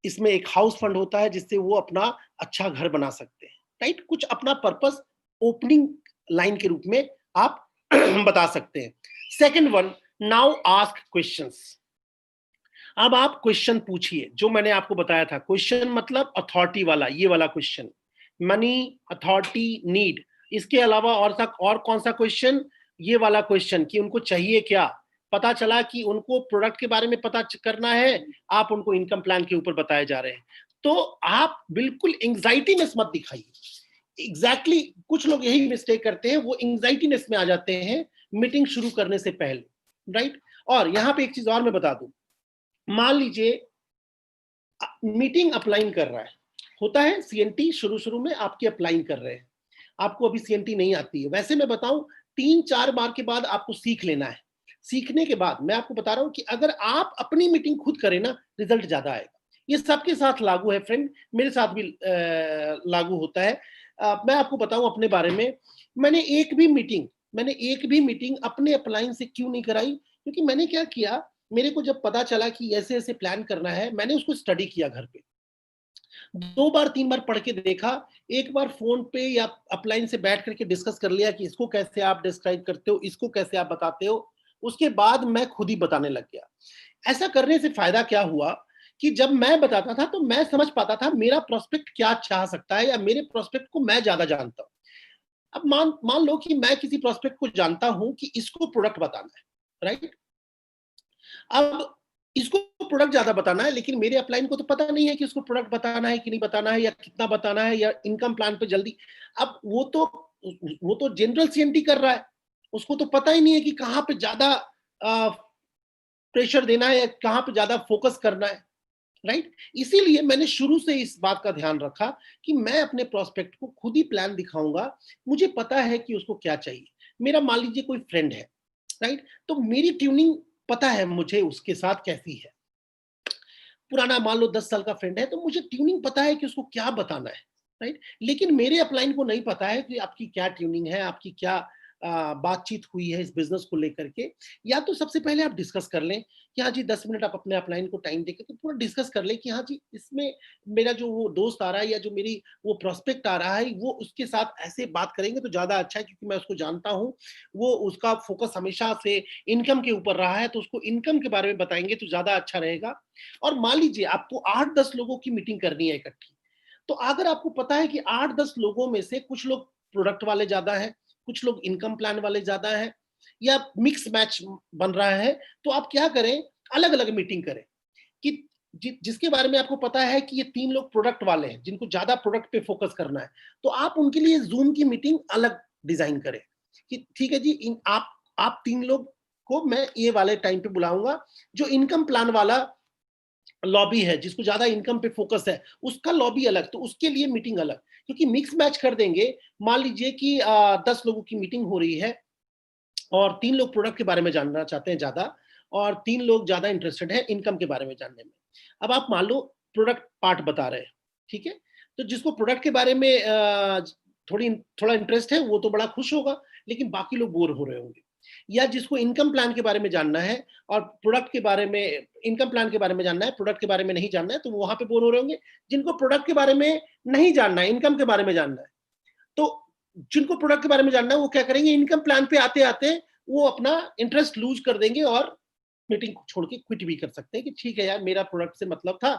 इसमें एक हाउस फंड होता है जिससे वो अपना अच्छा घर बना सकते हैं, राइट? कुछ अपना पर्पस ओपनिंग लाइन के रूप में आप बता सकते हैं। Second one, now ask questions. अब आप क्वेश्चन पूछिए, जो मैंने आपको बताया था। क्वेश्चन मतलब अथॉरिटी वाला, ये वाला क्वेश्चन, मनी, अथॉरिटी, नीड। इसके अलावा और कौन सा क्वेश्चन? ये वाला क्वेश्चन कि उनको चाहिए क्या। पता चला कि उनको प्रोडक्ट के बारे में पता करना है, आप उनको इनकम प्लान के ऊपर बताए जा रहे हैं, तो आप बिल्कुल एंग्जाइटीनेस मत दिखाइए। एग्जैक्टली कुछ लोग यही मिस्टेक करते हैं, वो एंग्जाइटीनेस में आ जाते हैं मीटिंग शुरू करने से पहले, राइट? और यहां पे एक चीज और मैं बता दूं, मान लीजिए मीटिंग अपलाइन कर रहा है, होता है सीएनटी, शुरू शुरू में आपके अप्लाइन कर रहे हैं, आपको अभी सीएनटी नहीं आती है। वैसे मैं बताऊं, 3-4 बार के बाद आपको सीख लेना है। सीखने के बाद मैं आपको बता रहा हूं कि अगर आप अपनी मीटिंग खुद करें ना, रिजल्ट ज्यादा आएगा। ये सबके साथ लागू है फ्रेंड, मेरे साथ भी लागू होता है। मैं आपको बताऊं अपने बारे में, मैंने एक भी मीटिंग मैंने एक भी मीटिंग अपने अपलाइन से क्यों नहीं कराई? क्योंकि मैंने क्या किया, मेरे को जब पता चला कि ऐसे ऐसे प्लान करना है, मैंने उसको स्टडी किया घर पे, 2 बार 3 बार पढ़ के देखा, एक बार फोन पे या अपलाइन से बैठ करके डिस्कस कर लिया कि इसको कैसे आप डिस्क्राइब करते हो, इसको कैसे आप बताते हो। उसके बाद मैं खुद ही बताने लग गया। ऐसा करने से फायदा क्या हुआ कि जब मैं बताता था तो मैं समझ पाता था मेरा प्रोस्पेक्ट क्या चाह सकता है, या मेरे प्रोस्पेक्ट को मैं ज्यादा जानता हूं। अब मान मान लो कि मैं किसी प्रोस्पेक्ट को जानता हूं कि इसको प्रोडक्ट बताना है, राइट? अब इसको प्रोडक्ट ज्यादा बताना है, लेकिन मेरे अपलाइन को तो पता नहीं है कि उसको प्रोडक्ट बताना है कि नहीं बताना है, या कितना बताना है, या इनकम प्लान पे जल्दी। अब वो तो जनरल सीएनटी कर रहा है, उसको तो पता ही नहीं है कि कहाँ पे ज्यादा प्रेशर देना है या कहाँ पे ज्यादा फोकस करना है, राइट? इसीलिए मैंने शुरू से इस बात का ध्यान रखा कि मैं अपने प्रोस्पेक्ट को खुद ही प्लान दिखाऊंगा। मुझे पता है कि उसको क्या चाहिए। मेरा मान लीजिए कोई फ्रेंड है, राइट? तो मेरी ट्यूनिंग पता है मुझे उसके साथ कैसी है। पुराना मान लो 10 साल का फ्रेंड है, तो मुझे ट्यूनिंग पता है कि उसको क्या बताना है, राइट? लेकिन मेरे अपलाइन को नहीं पता है कि आपकी क्या ट्यूनिंग है, आपकी क्या बातचीत हुई है इस बिजनेस को लेकर के, या तो सबसे पहले आप डिस्कस कर लें कि हाँ जी 10 मिनट आप अपने अपलाइन को टाइम देकर के पूरा डिस्कस कर लें कि हाँ जी इसमें मेरा जो वो दोस्त आ रहा है या जो मेरी वो प्रोस्पेक्ट आ रहा है वो उसके साथ ऐसे बात करेंगे तो ज्यादा अच्छा है, क्योंकि मैं उसको जानता हूँ, वो उसका फोकस हमेशा से इनकम के ऊपर रहा है, तो उसको इनकम के बारे में बताएंगे तो ज्यादा अच्छा रहेगा। और मान लीजिए आपको 8-10 लोगों की मीटिंग करनी है इकट्ठी, तो अगर आपको पता है कि 8-10 लोगों में से कुछ लोग प्रोडक्ट वाले ज्यादा है, कुछ लोग इनकम प्लान वाले ज्यादा है, या मिक्स मैच बन रहा है, तो आप क्या करें, अलग अलग मीटिंग करें कि जिसके बारे में आपको पता है कि ये 3 लोग प्रोडक्ट वाले हैं जिनको ज्यादा प्रोडक्ट पे फोकस करना है, तो आप उनके लिए जूम की मीटिंग अलग डिजाइन करें कि ठीक है जी आप 3 लोग को मैं ये वाले टाइम पे बुलाऊंगा, जो इनकम प्लान वाला लॉबी है जिसको ज्यादा इनकम पे फोकस है उसका लॉबी अलग, तो उसके लिए मीटिंग अलग, क्योंकि मिक्स मैच कर देंगे। मान लीजिए कि 10 लोगों की मीटिंग हो रही है और 3 लोग प्रोडक्ट के बारे में जानना चाहते हैं ज्यादा, और 3 लोग ज्यादा इंटरेस्टेड हैं इनकम के बारे में जानने में। अब आप मान लो प्रोडक्ट पार्ट बता रहे हैं, ठीक है, तो जिसको प्रोडक्ट के बारे में थोड़ा इंटरेस्ट है वो तो बड़ा खुश होगा, लेकिन बाकी लोग बोर हो रहे होंगे। या जिसको इनकम प्लान के बारे में जानना है और प्रोडक्ट के बारे में, इनकम प्लान के बारे में जानना है, प्रोडक्ट के बारे में नहीं जानना है, तो वो वहां पे बोर हो रहे होंगे। जिनको प्रोडक्ट के बारे में नहीं जानना है, इनकम के बारे में जानना है, तो जिनको प्रोडक्ट के बारे में जानना है वो क्या करेंगे, इनकम प्लान पे आते आते वो अपना इंटरेस्ट लूज कर देंगे और मीटिंग छोड़ के क्विट भी कर सकते हैं कि ठीक है यार मेरा प्रोडक्ट से मतलब था,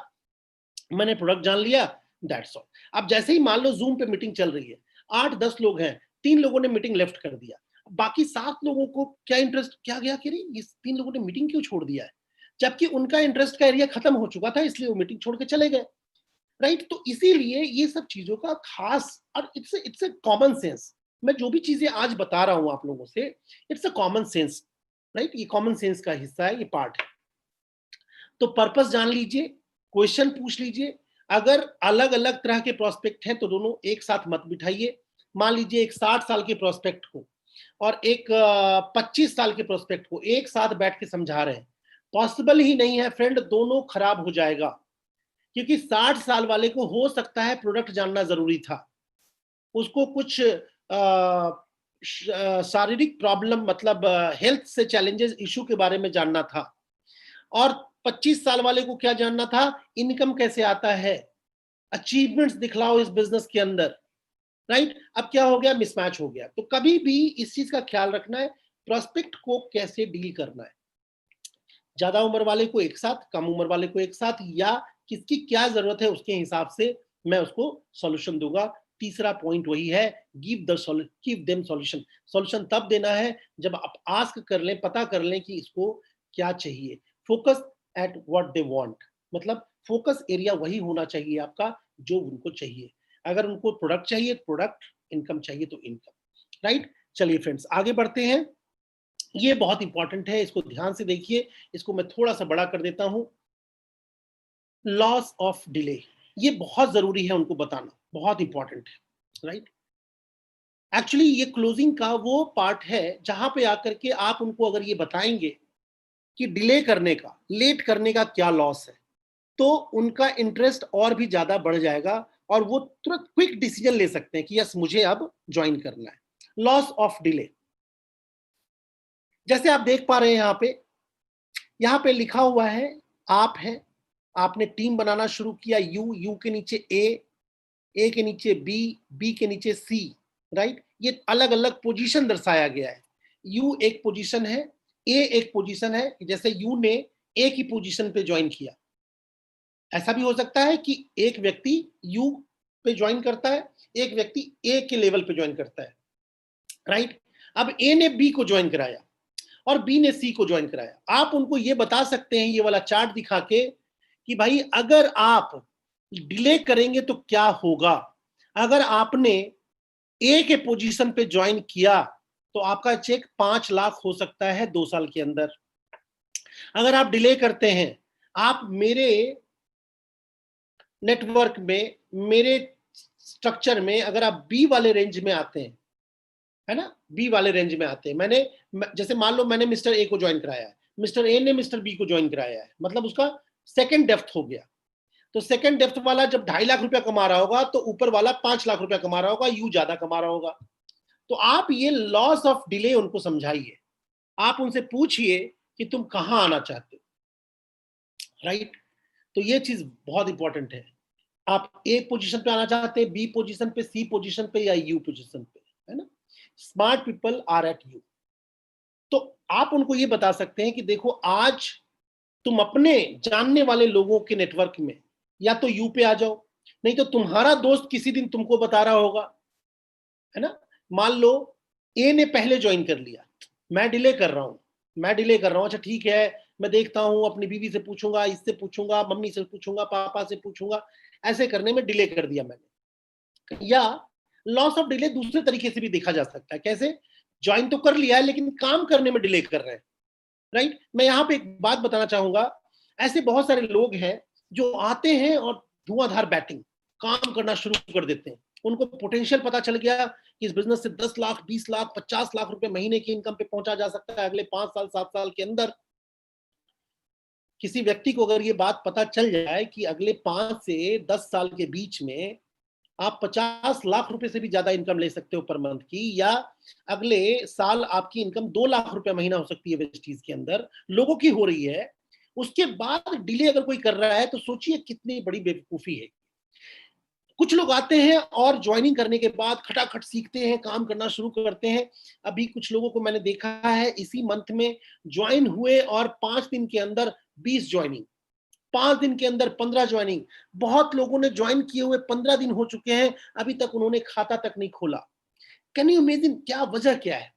मैंने प्रोडक्ट जान लिया, दैट्स ऑल। अब जैसे ही मान लो जूम पे मीटिंग चल रही है, 8-10 लोग हैं, 3 लोगों ने मीटिंग लेफ्ट कर दिया, बाकी 7 लोगों को क्या इंटरेस्ट क्या गया कि ये 3 लोगों ने मीटिंग क्यों छोड़ दिया है, जबकि उनका इंटरेस्ट का एरिया खत्म हो चुका था, इसलिए वो मीटिंग छोड़ के चले गए, राइट। तो इसीलिए ये सब चीजों का खास, और इट्स ए कॉमन सेंस, मैं जो भी चीजें आज बता रहा हूं आप लोगों से, it's a common sense, right, ये कॉमन सेंस का हिस्सा है, ये पार्ट है। तो पर्पस जान लीजिए, क्वेश्चन पूछ लीजिए। अगर अलग अलग तरह के प्रोस्पेक्ट हैं तो दोनों एक साथ मत बिठाइए। मान लीजिए एक 60 साल के प्रोस्पेक्ट को और एक 25 साल के प्रोस्पेक्ट को एक साथ बैठ के समझा रहे हैं, पॉसिबल ही नहीं है फ्रेंड, दोनों खराब हो जाएगा। क्योंकि 60 साल वाले को हो सकता है प्रोडक्ट जानना जरूरी था, उसको कुछ शारीरिक प्रॉब्लम मतलब हेल्थ से चैलेंजेस इशू के बारे में जानना था, और 25 साल वाले को क्या जानना था, इनकम कैसे आता है, अचीवमेंट्स दिखलाओ इस बिजनेस के अंदर, राइट। अब क्या हो गया, मिसमैच हो गया। तो कभी भी इस चीज का ख्याल रखना है, प्रोस्पेक्ट को कैसे डील करना है, ज्यादा उम्र वाले को एक साथ, कम उम्र वाले को एक साथ, या किसकी क्या जरूरत है उसके हिसाब से मैं उसको सॉल्यूशन दूंगा। तीसरा पॉइंट वही है, गिव देम सॉल्यूशन। सॉल्यूशन तब देना है जब आप आस्क कर लें, पता कर लें कि इसको क्या चाहिए। Focus at what they want, मतलब फोकस एरिया वही होना चाहिए आपका जो उनको चाहिए। अगर उनको प्रोडक्ट चाहिए प्रोडक्ट, इनकम चाहिए तो इनकम, राइट। चलिए फ्रेंड्स आगे बढ़ते हैं, ये बहुत इंपॉर्टेंट है, इसको ध्यान से देखिए। इसको मैं थोड़ा सा बड़ा कर देता हूं। लॉस ऑफ डिले, ये बहुत जरूरी है उनको बताना, बहुत इंपॉर्टेंट है, राइट। एक्चुअली ये क्लोजिंग का वो पार्ट है जहां पे आकर के आप उनको अगर ये बताएंगे कि डिले करने का, लेट करने का क्या लॉस है, तो उनका इंटरेस्ट और भी ज्यादा बढ़ जाएगा और वो तुरंत क्विक डिसीजन ले सकते हैं कि यस मुझे अब ज्वाइन करना है। लॉस ऑफ डिले, जैसे आप देख पा रहे हैं यहाँ पे लिखा हुआ है, आप है, आपने टीम बनाना शुरू किया, यू के नीचे ए के नीचे बी के नीचे सी, राइट। ये अलग अलग पोजीशन दर्शाया गया है। यू एक पोजीशन है, ए एक पोजीशन है, जैसे यू ने ए की पोजीशन पे ज्वाइन किया। ऐसा भी हो सकता है कि एक व्यक्ति यू पे ज्वाइन करता है, एक व्यक्ति ए के लेवल पे ज्वाइन करता है, राइट। अब ए ने बी को ज्वाइन कराया और बी ने सी को ज्वाइन कराया। आप उनको ये बता सकते हैं ये वाला चार्ट दिखा के कि भाई अगर आप डिले करेंगे तो क्या होगा। अगर आपने ए के पोजीशन पे ज्वाइन किया तो आपका चेक 5 लाख हो सकता है 2 साल के अंदर। अगर आप डिले करते हैं, आप मेरे नेटवर्क में, मेरे स्ट्रक्चर में अगर आप बी वाले रेंज में आते हैं, है ना, बी वाले रेंज में आते हैं, मैंने जैसे मान लो मैंने मिस्टर ए को ज्वाइन कराया है, मिस्टर ए ने मिस्टर बी को ज्वाइन कराया है, मतलब उसका सेकंड डेप्थ हो गया। तो सेकंड डेप्थ वाला जब 2.5 लाख रुपया कमा रहा होगा तो ऊपर वाला 5 लाख रुपया कमा रहा होगा, यू ज्यादा कमा रहा होगा, तो आप ये लॉस ऑफ डिले उनको समझाइए, आप उनसे पूछिए कि तुम कहां आना चाहते हो, राइट? तो ये चीज बहुत इंपॉर्टेंट है। आप ए पोजीशन पे आना चाहते हैं, बी पोजीशन पे, सी पोजीशन पे या यू पोजीशन पे, है ना? Smart people are at you. तो आप उनको ये बता सकते हैं कि देखो आज तुम अपने जानने वाले लोगों के नेटवर्क में या तो यू पे आ जाओ, नहीं तो तुम्हारा दोस्त किसी दिन तुमको बता रहा होगा, है ना? मान लो ए ने पहले ज्वाइन कर लिया, मैं डिले कर रहा हूं, अच्छा ठीक है, मैं देखता हूं, अपनी बीवी से पूछूंगा, इससे पूछूंगा, मम्मी से पूछूंगा, पापा से पूछूंगा, ऐसे करने में डिले कर दिया मैंने। या लॉस ऑफ डिले दूसरे तरीके से भी देखा जा सकता है। कैसे? ज्वाइन तो कर लिया है लेकिन काम करने में डिले कर रहे हैं, राइट? मैं यहां पे एक बात बताना चाहूंगा, ऐसे बहुत सारे लोग हैं जो आते हैं और धुआंधार बैटिंग काम करना शुरू कर देते हैं। उनको पोटेंशियल पता चल गया कि इस बिजनेस से 10 लाख, 20 लाख, 50 लाख रुपए महीने की इनकम पे पहुंचा जा सकता है अगले 5 साल, 7 साल के अंदर। किसी व्यक्ति को अगर ये बात पता चल जाए कि अगले 5 से 10 साल के बीच में आप 50 लाख रुपए से भी ज्यादा इनकम ले सकते हो पर मंथ की, या अगले साल आपकी इनकम 2 लाख रुपए महीना हो सकती है वेस्टीज के अंदर, लोगों की हो रही है, उसके बाद डिले अगर कोई कर रहा है तो सोचिए कितनी बड़ी बेवकूफी है। कुछ लोग आते हैं और ज्वाइनिंग करने के बाद खटाखट सीखते हैं, काम करना शुरू करते हैं। अभी कुछ लोगों को मैंने देखा है इसी मंथ में ज्वाइन हुए और 5 दिन के अंदर 20 ज्वाइनिंग, 5 दिन के अंदर 15 ज्वाइनिंग। बहुत लोगों ने ज्वाइन किए हुए 15 दिन हो चुके हैं, अभी तक उन्होंने खाता तक नहीं खोला। कैन यू इमेजिन क्या वजह क्या है?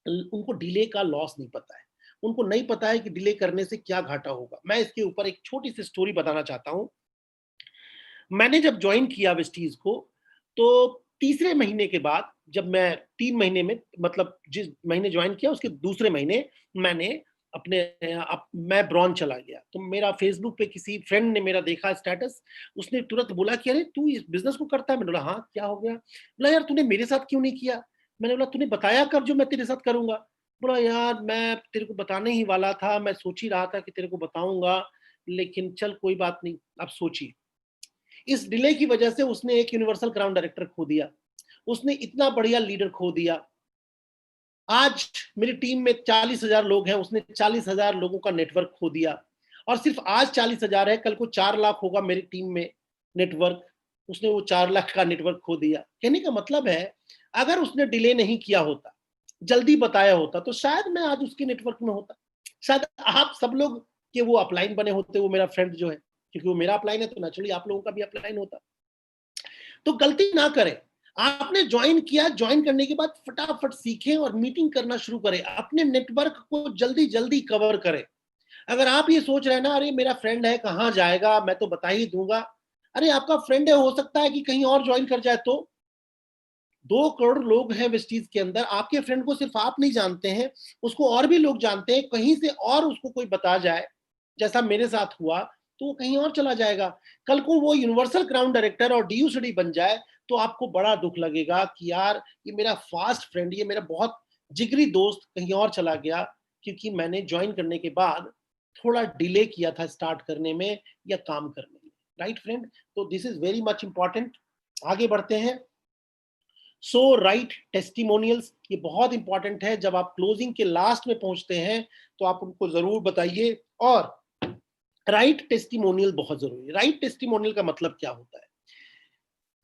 उनको डिले का लॉस नहीं पता है, उनको नहीं पता है कि डिले करने से क्या घाटा होगा। मैं इसके ऊपर एक छोटी सी स्टोरी बताना चाहता हूं। मैंने जब ज्वाइन किया वेस्टीज को, तो तीसरे महीने के बाद, जब मैं 3 महीने में, मतलब जिस महीने ज्वाइन किया उसके दूसरे महीने मैंने अपने मैं ब्रॉन्ज चला गया। तो मेरा फेसबुक पे किसी फ्रेंड ने मेरा देखा स्टेटस, उसने तुरंत बोला कि अरे तू इस बिजनेस को करता है? मैंने बोला हाँ, क्या हो गया? बोला यार तूने मेरे साथ क्यों नहीं किया? मैंने बोला तूने बताया कर जो मैं तेरे साथ करूंगा। बोला यार मैं तेरे को बताने ही वाला था, मैं सोच ही रहा था कि तेरे को बताऊंगा, लेकिन चल कोई बात नहीं, अब सोची। इस डिले की वजह से उसने एक यूनिवर्सल क्राउन डायरेक्टर खो दिया, उसने इतना बढ़िया लीडर खो दिया। आज मेरी टीम में 40,000 लोग हैं, उसने 40,000 लोगों का नेटवर्क खो दिया। और सिर्फ आज 40,000 है, कल को 4 लाख होगा मेरी टीम में नेटवर्क, उसने वो 4 लाख का नेटवर्क खो दिया। कहने का मतलब है अगर उसने डिले नहीं किया होता, जल्दी बताया होता, तो शायद मैं आज उसके नेटवर्क में होता, शायद आप सब लोग के वो अपलाइन बने होते। वो मेरा फ्रेंड जो है, क्योंकि वो मेरा अपलाइन है तो नेचुरली आप लोगों का भी अपलाइन होता। तो गलती ना करें। आपने ज्वाइन किया, ज्वाइन करने के बाद फटाफट सीखें और मीटिंग करना शुरू करें, अपने नेटवर्क को जल्दी जल्दी कवर करें। अगर आप ये सोच रहे हैं ना, अरे मेरा फ्रेंड है कहाँ जाएगा, मैं तो बता ही दूंगा, अरे आपका फ्रेंड है, हो सकता है कि कहीं और ज्वाइन कर जाए। तो 2 करोड़ लोग हैं वेस्टीज के अंदर, आपके फ्रेंड को सिर्फ आप नहीं जानते हैं, उसको और भी लोग जानते हैं। कहीं से और उसको कोई बता जाए, जैसा मेरे साथ हुआ, तो वो कहीं और चला जाएगा। कल को वो यूनिवर्सल क्राउन डायरेक्टर और डीयूसीडी बन जाए तो आपको बड़ा दुख लगेगा कि यार ये मेरा फास्ट फ्रेंड, ये मेरा बहुत जिगरी दोस्त कहीं और चला गया, क्योंकि मैंने ज्वाइन करने के बाद थोड़ा डिले किया था स्टार्ट करने में या काम करने में। Right friend? तो this is very much important. आगे बढ़ते हैं। सो राइट टेस्टिमोनियल्स, ये बहुत इंपॉर्टेंट है। जब आप क्लोजिंग के लास्ट में पहुंचते हैं तो आप उनको जरूर बताइए। और राइट टेस्टिमोनियल बहुत जरूरी है। राइट टेस्टिमोनियल का मतलब क्या होता है?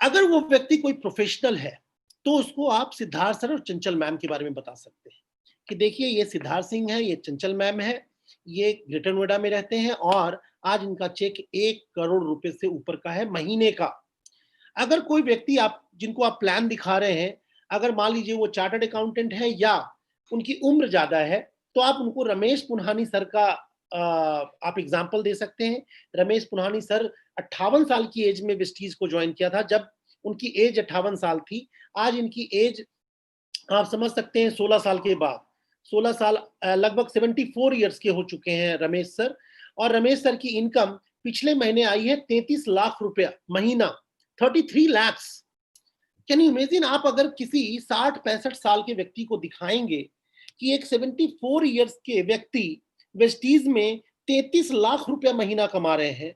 अगर वो व्यक्ति कोई प्रोफेशनल है तो उसको आप सिद्धार्थ सर और चंचल मैम के बारे में बता सकते हैं कि देखिए ये सिद्धार्थ सिंह है, ये चंचल मैम है, ये ग्रेटर नोएडा में रहते हैं और आज इनका चेक 1 करोड़ रुपए से ऊपर का है महीने का। अगर कोई व्यक्ति आप जिनको आप प्लान दिखा रहे हैं, अगर मान लीजिए वो चार्टर्ड अकाउंटेंट है या उनकी उम्र ज्यादा है, तो आप उनको रमेश पुन्हानी सर का आप एग्जाम्पल दे सकते हैं। रमेश पुन्हानी सर 58 साल की एज में वेस्टीज को ज्वाइन किया था, जब उनकी एज 58 साल थी। आज इनकी एज आप समझ सकते हैं 16 साल के बाद, 16 साल लगभग 74 ईयर्स के हो चुके हैं रमेश सर। और रमेश सर की इनकम पिछले महीने आई है 33 लाख रुपया महीना, 33 लैक्स। Can you imagine? आप अगर किसी 60-65 साल के व्यक्ति को दिखाएंगे कि एक 74 ईयर्स के व्यक्ति वेस्टीज में 33 लाख रुपया महीना कमा रहे हैं,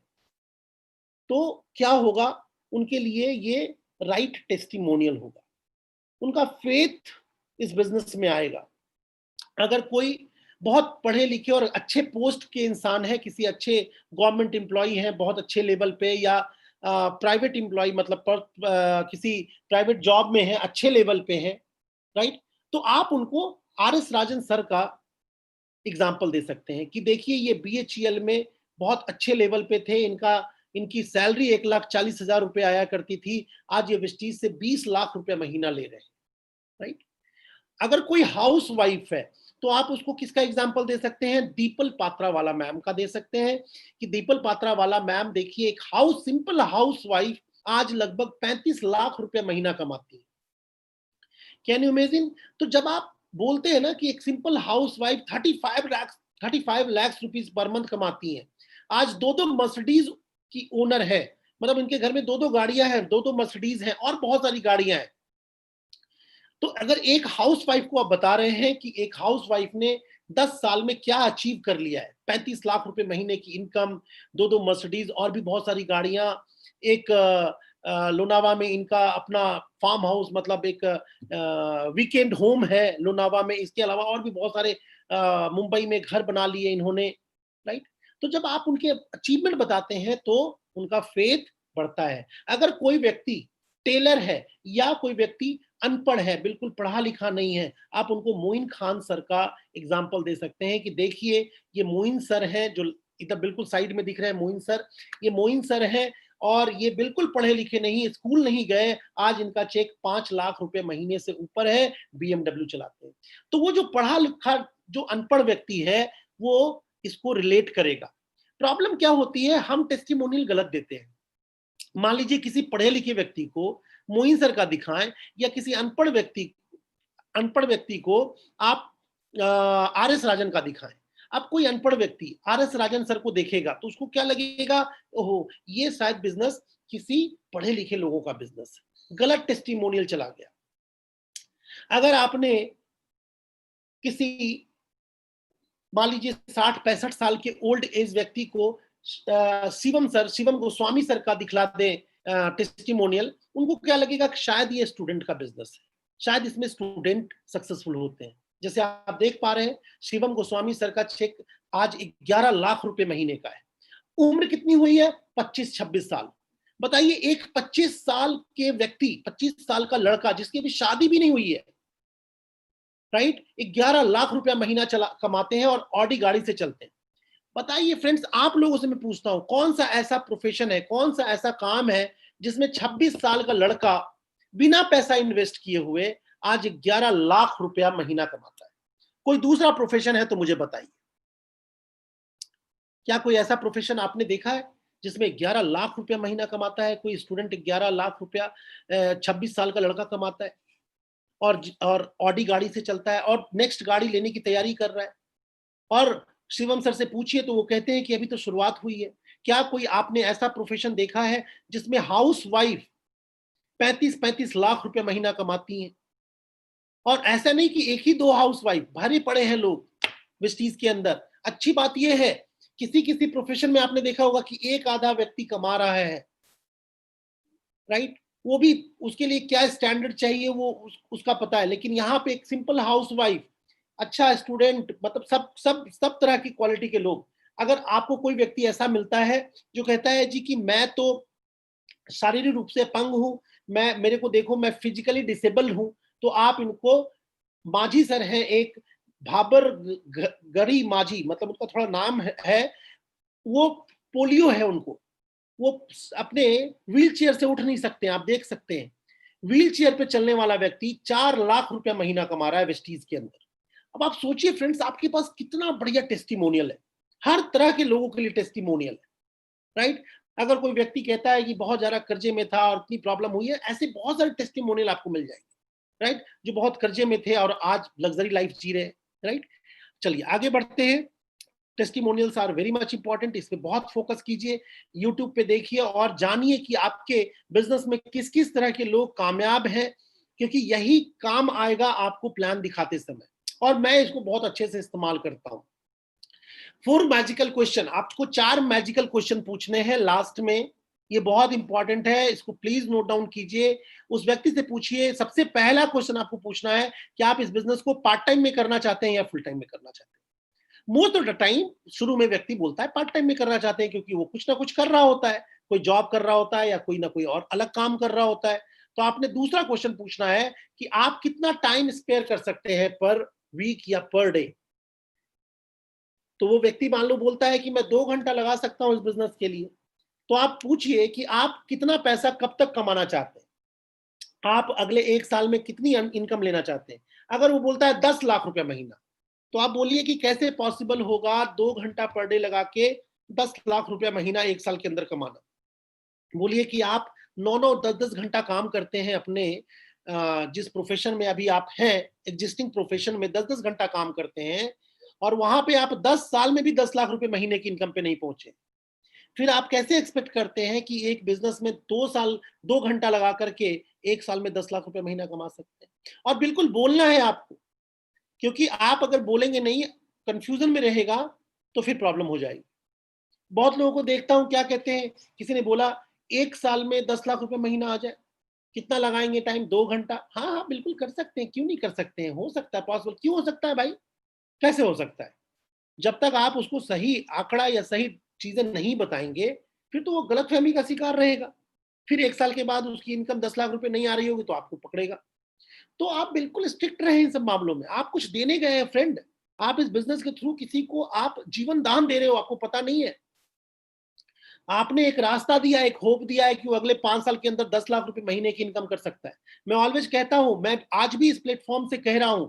तो क्या होगा उनके लिए? ये राइट टेस्टिमोनियल होगा। उनका फेथ इस बिजनेस में आएगा। अगर कोई बहुत पढ़े लिखे और अच्छे पोस्ट के इंसान है, किसी अच्छे गवर्नमेंट एम्प्लॉय है बहुत अच्छे लेवल पे, या प्राइवेट एम्प्लॉय मतलब किसी प्राइवेट जॉब में है, अच्छे लेवल पे है, राइट, तो आप उनको आर एस राजन सर का एग्जाम्पल दे सकते हैं कि देखिए ये बीएचईएल में बहुत अच्छे लेवल पे थे, इनकी सैलरी 1,40,000 रुपए आया करती थी, आज ये विस्टीज से 20 लाख रुपए महीना ले रहे हैं, राइट। अगर कोई हाउस वाइफ है तो आप उसको किसका एग्जाम्पल दे सकते हैं? दीपल पात्रा वाला मैम का दे सकते हैं कि दीपल पात्रा वाला मैम देखिए एक सिंपल हाउस वाइफ आज लगभग 35 लाख रुपए महीना कमाती है। Can you imagine? तो जब आप बोलते हैं ना कि एक simple house wife 35 lakh rupees per month कमाती है, आज दो मर्सिडीज की ओनर है, मतलब इनके घर में दो गाड़ियां हैं, दो मर्सिडीज हैं और बहुत सारी गाड़ियां हैं। तो अगर एक हाउस वाइफ को आप बता रहे हैं कि एक हाउस वाइफ ने 10 साल में क्या अचीव कर लिया है, 35 लाख रुपए महीने की इनकम, दो मर्सिडीज और भी बहुत सारी गाड़ियां, एक लोनावा में इनका अपना फार्म हाउस मतलब एक वीकेंड होम है लोनावा में, इसके अलावा और भी बहुत सारे मुंबई में घर बना लिए इन्होंने, राइट। तो जब आप उनके अचीवमेंट बताते हैं तो उनका फेथ बढ़ता है। अगर कोई व्यक्ति टेलर है या कोई व्यक्ति अनपढ़ है, बिल्कुल पढ़ा लिखा नहीं है, आप उनको मोइन खान सर का एग्जाम्पल दे सकते हैं कि देखिए ये मोइन सर हैं, जो इधर बिल्कुल साइड में दिख रहे हैं मोइन सर, ये मोइन सर हैं और ये बिल्कुल पढ़े लिखे नहीं, स्कूल नहीं गए, आज इनका चेक 5 लाख रुपए महीने से ऊपर है, बीएमडब्ल्यू चलाते हैं। तो वो जो पढ़ा लिखा जो अनपढ़ व्यक्ति है वो इसको रिलेट करेगा। प्रॉब्लम क्या होती है, हम टेस्टिमोनियल गलत देते हैं। मान लीजिए किसी पढ़े लिखे व्यक्ति को मोइन सर का दिखाएं या किसी अनपढ़ व्यक्ति को आप आर एस राजन का दिखाएं। अब कोई अनपढ़ व्यक्ति आर एस राजन सर को देखेगा तो उसको क्या लगेगा, ओहो ये शायद बिजनेस किसी पढ़े लिखे लोगों का बिजनेस है, गलत टेस्टिमोनियल चला गया। अगर आपने किसी मान लीजिए 60-65 साल के ओल्ड एज व्यक्ति को शिवम गोस्वामी सर का दिखला दे टेस्टिमोनियल, उनको क्या लगेगा कि शायद ये स्टूडेंट का बिजनेस है, शायद इसमें स्टूडेंट सक्सेसफुल होते हैं। जैसे आप देख पा रहे हैं शिवम गोस्वामी सर का चेक आज 11 लाख रुपए महीने का है। उम्र कितनी हुई है? 25-26 साल। बताइए एक 25 साल के व्यक्ति, 25 साल का लड़का जिसकी अभी शादी भी नहीं हुई है, राइट, 11 लाख रुपया महीना कमाते हैं और ऑडी गाड़ी से चलते हैं। बताइए फ्रेंड्स, आप लोगों से मैं पूछता हूं कौन सा ऐसा प्रोफेशन है, कौन सा ऐसा काम है जिसमें 26 साल का लड़का बिना पैसा इन्वेस्ट किए हुए आज 11 लाख रुपया महीना कमाता है? कोई दूसरा प्रोफेशन है तो मुझे बताइए। क्या कोई ऐसा प्रोफेशन आपने देखा है जिसमें 11 लाख रुपया महीना कमाता है? कोई स्टूडेंट 11 लाख रुपया 26 साल का लड़का कमाता है और ऑडी गाड़ी से चलता है और नेक्स्ट गाड़ी लेने की तैयारी कर रहा है। और शिवम सर से पूछिए तो वो कहते हैं कि अभी तो शुरुआत हुई है। क्या कोई आपने ऐसा प्रोफेशन देखा है जिसमें हाउस वाइफ 35-35 लाख रुपए महीना कमाती हैं? और ऐसा नहीं कि एक ही दो हाउस वाइफ, भरे पड़े हैं लोग वेस्टीज के अंदर। अच्छी बात यह है किसी किसी प्रोफेशन में आपने देखा होगा कि एक आधा व्यक्ति कमा रहा है, राइट, वो भी उसके लिए क्या स्टैंडर्ड चाहिए वो उसका पता है। लेकिन यहाँ पे एक सिंपल हाउस वाइफ, अच्छा स्टूडेंट, मतलब सब सब सब तरह की क्वालिटी के लोग। अगर आपको कोई व्यक्ति ऐसा मिलता है जो कहता है जी कि मैं तो शारीरिक रूप से अपंग हूं, मेरे को देखो मैं फिजिकली डिसेबल हूं, तो आप इनको, माझी सर है एक, भाबर गरी माझी, मतलब उनका थोड़ा नाम है, वो पोलियो है उनको, वो अपने व्हील चेयर से उठ नहीं सकते, आप देख सकते हैं व्हील चेयर पे चलने वाला व्यक्ति 4 लाख रुपया महीना कमा रहा है वेस्टीज के अंदर। अब आप सोचिए फ्रेंड्स, आपके पास कितना बढ़िया टेस्टिमोनियल है, हर तरह के लोगों के लिए टेस्टिमोनियल है, राइट। अगर कोई व्यक्ति कहता है कि बहुत ज्यादा कर्जे में था और इतनी प्रॉब्लम हुई है, ऐसे बहुत सारे टेस्टिमोनियल आपको मिल जाएंगे, राइट, जो बहुत कर्जे में थे और आज लग्जरी लाइफ जी रहे हैं, राइट। चलिए आगे बढ़ते हैं। Testimonials are very much important, इस पे बहुत फोकस कीजिए, यूट्यूब पे देखिए और जानिए कि आपके बिजनेस में किस किस तरह के लोग कामयाब हैं, क्योंकि यही काम आएगा आपको प्लान दिखाते समय, और मैं इसको बहुत अच्छे से इस्तेमाल करता हूं। 4 मैजिकल क्वेश्चन, आपको 4 मैजिकल क्वेश्चन पूछने हैं लास्ट में ये बहुत इंपॉर्टेंट है, इसको प्लीज नोट डाउन कीजिए। उस व्यक्ति से पूछिए, सबसे पहला क्वेश्चन आपको पूछना है कि आप इस बिजनेस को पार्ट टाइम में करना चाहते हैं या फुल टाइम में करना चाहते हैं। मोस्ट ऑफ द टाइम शुरू में व्यक्ति बोलता है पार्ट टाइम में करना चाहते हैं, क्योंकि वो कुछ ना कुछ कर रहा होता है, कोई जॉब कर रहा होता है या कोई ना कोई और अलग काम कर रहा होता है। तो आपने दूसरा क्वेश्चन पूछना है कि आप कितना टाइम स्पेयर कर सकते हैं पर वीक या पर डे। तो वो व्यक्ति मान लो बोलता है कि मैं 2 घंटा लगा सकता हूं इस बिजनेस के लिए, तो आप पूछिए कि आप कितना पैसा कब तक कमाना चाहते हैं, आप अगले 1 साल में कितनी इनकम लेना चाहते हैं। अगर वो बोलता है 10 लाख रुपए महीना, तो आप बोलिए कि कैसे पॉसिबल होगा 2 घंटा पर डे लगा के 10 लाख रुपया महीना 1 साल के अंदर कमाना। बोलिए कि आप 9-9 10-10 घंटा काम करते हैं अपने जिस प्रोफेशन में अभी आप हैं, एग्जिस्टिंग प्रोफेशन में 10-10 घंटा काम करते हैं, और वहां पे आप 10 साल में भी 10 लाख रुपए महीने की इनकम पे नहीं पहुंचे। फिर आप कैसे एक्सपेक्ट करते हैं कि एक बिजनेस में 2 साल 2 घंटा लगा करके 1 साल में 10 लाख रुपए महीना कमा सकते हैं। और बिल्कुल बोलना है आपको, क्योंकि आप अगर बोलेंगे नहीं, कंफ्यूजन में रहेगा, तो फिर प्रॉब्लम हो जाएगी। बहुत लोगों को देखता हूं क्या कहते हैं, किसी ने बोला 1 साल में 10 लाख रुपए महीना आ जाए, कितना लगाएंगे टाइम? 2 घंटा। हाँ हाँ बिल्कुल कर सकते हैं, क्यों नहीं कर सकते हैं, हो सकता है पॉसिबल। क्यों हो सकता है भाई? कैसे हो सकता है? जब तक आप उसको सही आंकड़ा या सही चीजें नहीं बताएंगे, फिर तो वो गलतफहमी का शिकार रहेगा। फिर 1 साल के बाद उसकी इनकम 10 लाख रुपए नहीं आ रही होगी तो आपको पकड़ेगा। तो आप बिल्कुल स्ट्रिक्ट रहे इन सब मामलों में। आप कुछ देने गए हैं फ्रेंड, आप इस बिजनेस के थ्रू किसी को आप जीवन दान दे रहे हो, आपको पता नहीं है। आपने एक रास्ता दिया, एक होप दिया है कि वो अगले 5 साल के अंदर 10 लाख रुपए महीने की इनकम कर सकता है। मैं ऑलवेज कहता हूं, मैं आज भी इस प्लेटफॉर्म से कह रहा हूं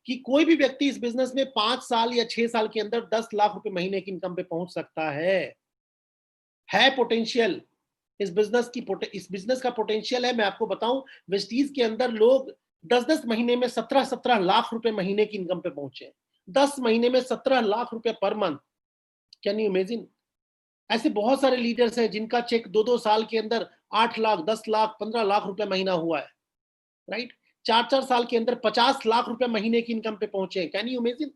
कि कोई भी व्यक्ति इस बिजनेस में 5 साल या 6 साल के अंदर 10 लाख रुपए महीने की इनकम पे पहुंच सकता है पोटेंशियल। इस बिजनेस का पोटेंशियल है। मैं आपको बताऊं, वेस्टीज के अंदर लोग 10-10 महीने में 17-17 लाख रुपए महीने की इनकम पे पहुंचे। 10 महीने में 17 लाख रुपए per month. Can you imagine? ऐसे बहुत सारे लीडर्स हैं जिनका चेक 2-2 साल के अंदर 8 लाख, 10 लाख, 15 लाख रुपए महीना हुआ है। राइट? 4-4 साल के अंदर 50 लाख रुपए महीने की इनकम पे पहुंचे। Can you imagine?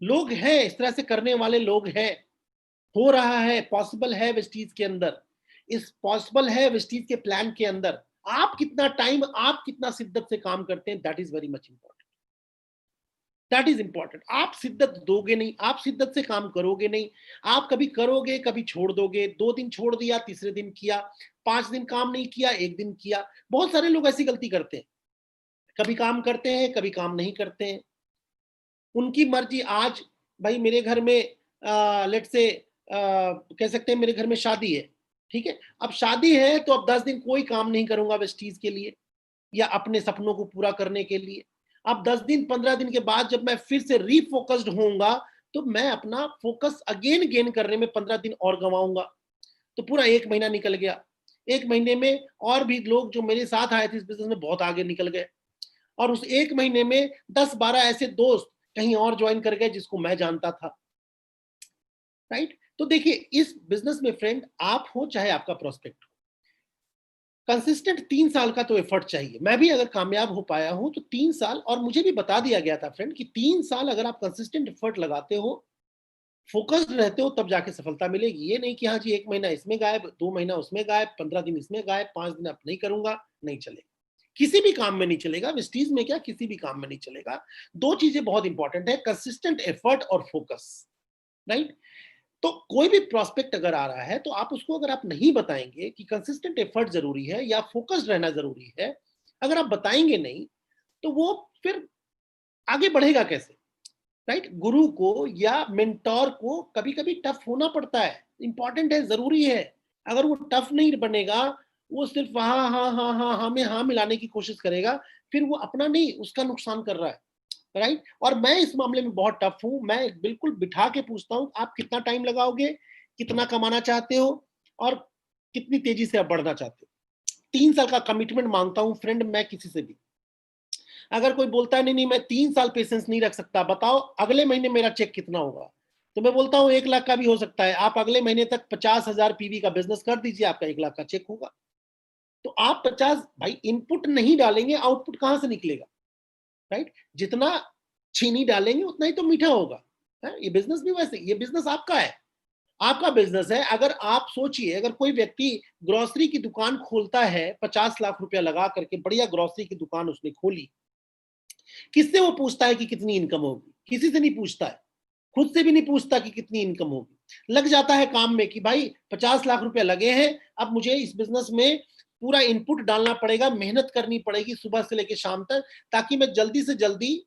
लोग हैं, इस तरह से करने वाले लोग हैं। हो रहा है, पॉसिबल है वेस्टीज के अंदर, इस पॉसिबल है वेस्टीज के प्लान के अंदर। आप कितना टाइम, आप कितना शिद्दत से काम करते हैं, that is very much important. That is important. आप शिद्दत दोगे नहीं, आप शिद्दत से काम करोगे नहीं, आप कभी करोगे कभी छोड़ दोगे। 2 दिन छोड़ दिया, तीसरे दिन किया, 5 दिन काम नहीं किया, 1 दिन किया। बहुत सारे लोग ऐसी गलती करते हैं, कभी काम करते हैं कभी काम नहीं करते हैं, उनकी मर्जी। आज भाई मेरे घर में लेट से कह सकते हैं मेरे घर में शादी है, ठीक है। अब शादी है तो अब 10 दिन कोई काम नहीं करूंगा वेस्टीज के लिए या अपने सपनों को पूरा करने के लिए। अब 10 दिन 15 दिन के बाद जब मैं फिर से रीफोकस्ड होऊंगा, तो मैं अपना फोकस अगेन गेन करने में 15 दिन और गंवाऊंगा। तो पूरा 1 महीना निकल गया। 1 महीने में और भी लोग जो मेरे साथ आए थे इस बिजनेस में बहुत आगे निकल गए, और उस 1 महीने में 10-12 ऐसे दोस्त कहीं और ज्वाइन कर गए जिसको मैं जानता था। राइट? तो देखिए, इस बिजनेस में फ्रेंड, आप हो चाहे आपका प्रोस्पेक्ट हो, कंसिस्टेंट 3 साल का तो एफर्ट चाहिए। मैं भी अगर कामयाब हो पाया हूं तो 3 साल, और मुझे भी बता दिया गया था फ्रेंड कि 3 साल अगर आप कंसिस्टेंट एफर्ट लगाते हो, फोकस्ड रहते हो, तब जाके सफलता मिलेगी। ये नहीं कि हाँ जी 1 महीना इसमें गायब, 2 महीना उसमें गायब, 15 दिन इसमें गायब, 5 दिन अब नहीं करूंगा, नहीं चलेगा। किसी भी काम में नहीं चलेगा, वेस्टीज में क्या, किसी भी काम में नहीं चलेगा। दो चीजें बहुत इंपॉर्टेंट है, कंसिस्टेंट एफर्ट और फोकस। राइट? तो कोई भी प्रोस्पेक्ट अगर आ रहा है, तो आप उसको अगर आप नहीं बताएंगे कि कंसिस्टेंट एफर्ट जरूरी है या फोकस्ड रहना जरूरी है, अगर आप बताएंगे नहीं, तो वो फिर आगे बढ़ेगा कैसे? राइट? गुरु को या मेंटोर को कभी कभी टफ होना पड़ता है, इंपॉर्टेंट है, जरूरी है। अगर वो टफ नहीं बनेगा, वो सिर्फ हाँ हाँ हाँ हाँ हाँ में हाँ मिलाने की कोशिश करेगा, फिर वो अपना नहीं, उसका नुकसान कर रहा है। राइट? और मैं इस मामले में बहुत टफ हूं। मैं बिल्कुल बिठा के पूछता हूं, आप कितना टाइम लगाओगे, कितना कमाना चाहते हो, और कितनी तेजी से आप बढ़ना चाहते हो। 3 साल का कमिटमेंट मांगता हूं फ्रेंड, मैं किसी से भी। अगर कोई बोलता है नहीं नहीं मैं 3 साल पेशेंस नहीं रख सकता, बताओ अगले महीने मेरा चेक कितना होगा, तो मैं बोलता हूं 1 लाख का भी हो सकता है। आप अगले महीने तक 50,000 पीवी का बिजनेस कर दीजिए, आपका 1 लाख का चेक होगा। तो आप 50, भाई इनपुट नहीं डालेंगे, आउटपुट कहां से निकलेगा? राइट? जितना चीनी डालेंगे उतना ही तो मीठा होगा। है? ये बिजनेस भी वैसे, ये बिजनेस आपका है। आपका बिजनेस है। अगर आप सोचिए, अगर कोई व्यक्ति ग्रोसरी की दुकान खोलता है 50 लाख रुपया लगा करके, बढ़िया ग्रोसरी की दुकान उसने खोली, किससे वो पूछता है कि कितनी इनकम होगी? किसी से नहीं पूछता है, खुद से भी नहीं पूछता कि कितनी इनकम होगी। लग जाता है काम में कि भाई 50 लाख रुपया लगे हैं, अब मुझे इस बिजनेस में पूरा इनपुट डालना पड़ेगा, मेहनत करनी पड़ेगी सुबह से लेकर शाम तक, ताकि मैं जल्दी से जल्दी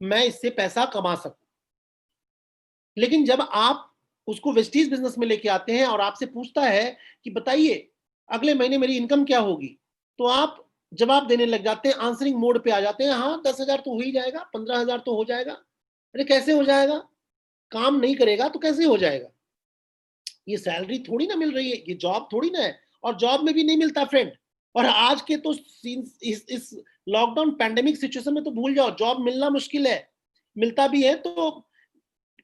मैं इससे पैसा कमा सकूं। लेकिन जब आप उसको वेस्टीज बिजनेस में लेके आते हैं और आपसे पूछता है कि बताइए अगले महीने मेरी इनकम क्या होगी, तो आप जवाब देने लग जाते हैं, आंसरिंग मोड पे आ जाते हैं, हाँ 10,000 तो हो ही जाएगा, 15,000 तो हो जाएगा। अरे कैसे हो जाएगा? काम नहीं करेगा तो कैसे हो जाएगा? ये सैलरी थोड़ी ना मिल रही है, ये जॉब थोड़ी ना है, और जॉब में भी नहीं मिलता फ्रेंड। और आज के तो इस लॉकडाउन पैंडेमिक सिचुएशन में तो भूल जाओ, जॉब मिलना मुश्किल है। मिलता भी है तो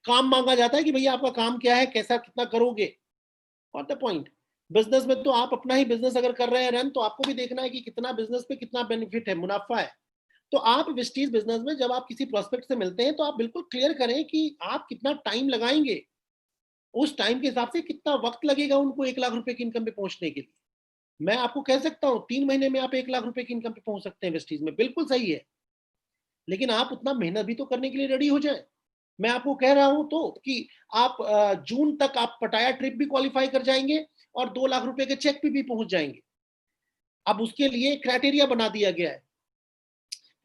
काम मांगा जाता है कि भैया आपका काम क्या है, कैसा कितना करोगे। What the point? बिजनेस में तो आप अपना ही बिजनेस अगर कर रहे हैं रन, तो आपको भी देखना है कि कितना बिजनेस पे कितना बेनिफिट है, मुनाफा है। तो आप विस्टीज बिजनेस में जब आप किसी प्रोस्पेक्ट से मिलते हैं तो आप बिल्कुल क्लियर करें कि आप कितना टाइम लगाएंगे, उस टाइम के हिसाब से कितना वक्त लगेगा उनको 1 लाख रुपए की इनकम पे पहुंचने के लिए। मैं आपको कह सकता हूं 3 महीने में आप 1 लाख रुपए की इनकम पे पहुंच सकते हैं वेस्टीज में, बिल्कुल सही है। लेकिन आप उतना मेहनत भी तो करने के लिए रेडी हो जाए। मैं आपको कह रहा हूं तो कि आप जून तक आप पटाया ट्रिप भी क्वालिफाई कर जाएंगे और 2 लाख रुपए के चेक पे भी पहुंच जाएंगे। अब उसके लिए क्राइटेरिया बना दिया गया है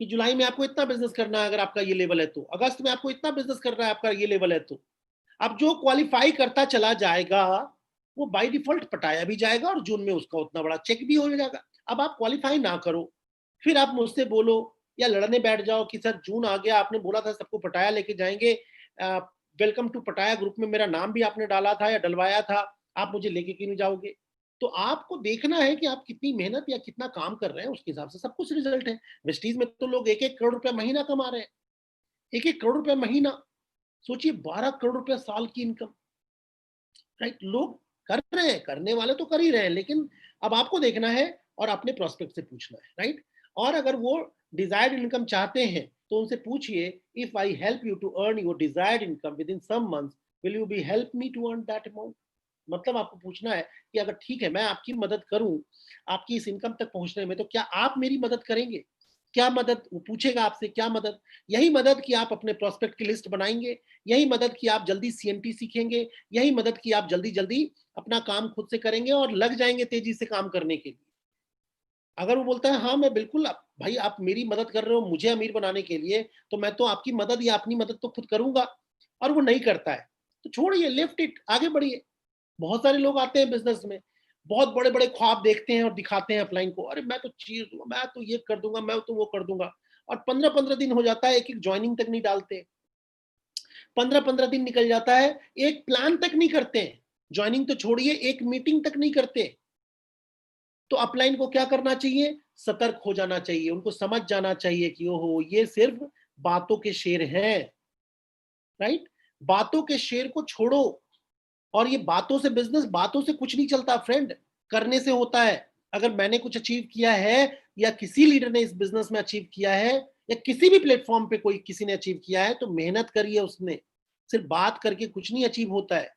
कि जुलाई में आपको इतना बिजनेस करना है, अगर आपका ये लेवल है तो अगस्त में आपको इतना बिजनेस करना है, आपका ये लेवल है तो। अब जो क्वालिफाई करता चला जाएगा वो बाय डिफॉल्ट पटाया भी जाएगा और जून में उसका उतना बड़ा चेक भी हो जाएगा। अब आप क्वालिफाई ना करो, फिर आप मुझसे बोलो या लड़ने बैठ जाओ कि सर जून आ गया, आपने बोला था सबको पटाया लेके जाएंगे, वेलकम टू पटाया ग्रुप में मेरा नाम भी आपने डाला था या डलवाया था, आप मुझे लेके क्यों नहीं जाओगे? तो आपको देखना है कि आप कितनी मेहनत या कितना काम कर रहे हैं, उसके हिसाब से सब कुछ रिजल्ट है। वेस्टीज में तो लोग 1-1 करोड़ रुपया महीना कमा रहे हैं, 1-1 करोड़ रुपया महीना। सोचिए 12 करोड़ रुपया साल की इनकम, राइट? लोग कर रहे हैं, करने वाले तो कर ही रहे हैं, लेकिन अब आपको देखना है और अपने प्रोस्पेक्ट से पूछना है, राइट? और अगर वो डिजायर्ड इनकम चाहते हैं तो उनसे पूछिए, if I help you to earn your desired income within some months, will you be help me to earn that amount? मतलब आपको पूछना है कि अगर ठीक है मैं आपकी मदद करूं आपकी इस इनकम तक पहुंचने में, तो क्या आप मेरी मदद करेंगे? क्या मदद? वो पूछेगा आपसे क्या मदद। यही मदद की आप अपने प्रोस्पेक्ट की लिस्ट बनाएंगे, यही मदद की आप जल्दी सीएमटी सीखेंगे, यही मदद की आप जल्दी जल्दी अपना काम खुद से करेंगे और लग जाएंगे तेजी से काम करने के लिए। अगर वो बोलता है हाँ मैं बिल्कुल भाई आप मेरी मदद कर रहे हो मुझे अमीर बनाने के लिए, तो मैं तो आपकी मदद या अपनी मदद तो खुद करूंगा, और वो नहीं करता है, तो छोड़िए, लेफ्ट इट, आगे बढ़िए। बहुत सारे लोग आते हैं बिजनेस में, बहुत बड़े बड़े ख्वाब देखते हैं और दिखाते हैं अपलाइन को, अरे मैं तो चीज दूंगा, मैं तो ये कर दूंगा, मैं तो वो कर दूंगा, और 15-15 दिन हो जाता है, एक एक ज्वाइनिंग तक नहीं डालते। 15-15 दिन निकल जाता है, एक प्लान तक नहीं करते हैं, ज्वाइनिंग तो छोड़िए, एक मीटिंग तक नहीं करते। तो अपलाइन को क्या करना चाहिए? सतर्क हो जाना चाहिए, उनको समझ जाना चाहिए कि ओहो ये सिर्फ बातों के शेर हैं, राइट? बातों के शेर को छोड़ो। और ये बातों से बिजनेस, बातों से कुछ नहीं चलता फ्रेंड, करने से होता है। अगर मैंने कुछ अचीव किया है या किसी लीडर ने इस बिजनेस में अचीव किया है या किसी भी प्लेटफॉर्म पे कोई किसी ने अचीव किया है, तो मेहनत करिए उसने, सिर्फ बात करके कुछ नहीं अचीव होता है,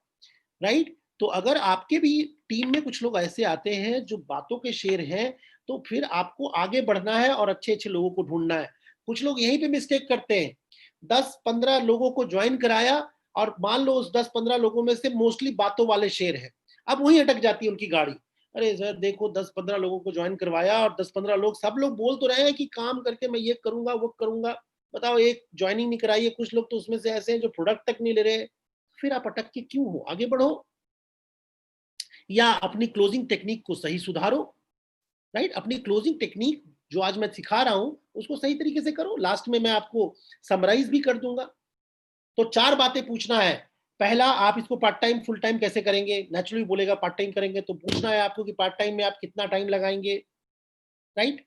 राइट? तो अगर आपके भी टीम में कुछ लोग ऐसे आते हैं जो बातों के शेर हैं, तो फिर आपको आगे बढ़ना है और अच्छे अच्छे लोगों को ढूंढना है। कुछ लोग यहीं पे मिस्टेक करते हैं, 10-15 लोगों को ज्वाइन कराया और मान लो उस 10-15 लोगों में से मोस्टली बातों वाले शेर हैं, अब वहीं अटक जाती है उनकी गाड़ी। अरे सर देखो 10-15 लोगों को ज्वाइन करवाया और 10-15 लोग, सब लोग बोल तो रहे हैं कि काम करके मैं ये करूंगा वो करूंगा, बताओ एक ज्वाइनिंग नहीं कराई है। कुछ लोग तो उसमें से ऐसे हैं जो प्रोडक्ट तक नहीं ले रहे, फिर आप अटक के क्यों हो? आगे बढ़ो, या अपनी क्लोजिंग टेक्निक को सही सुधारो, राइट? अपनी क्लोजिंग टेक्निक जो आज मैं सिखा रहा हूं उसको सही तरीके से करो, लास्ट में मैं आपको समराइज भी कर दूंगा। तो 4 बातें पूछना है। पहला, आप इसको पार्ट टाइम फुल टाइम कैसे करेंगे? नेचुरली बोलेगा पार्ट टाइम करेंगे, तो पूछना है आपको कि पार्ट टाइम में आप कितना टाइम लगाएंगे, राइट?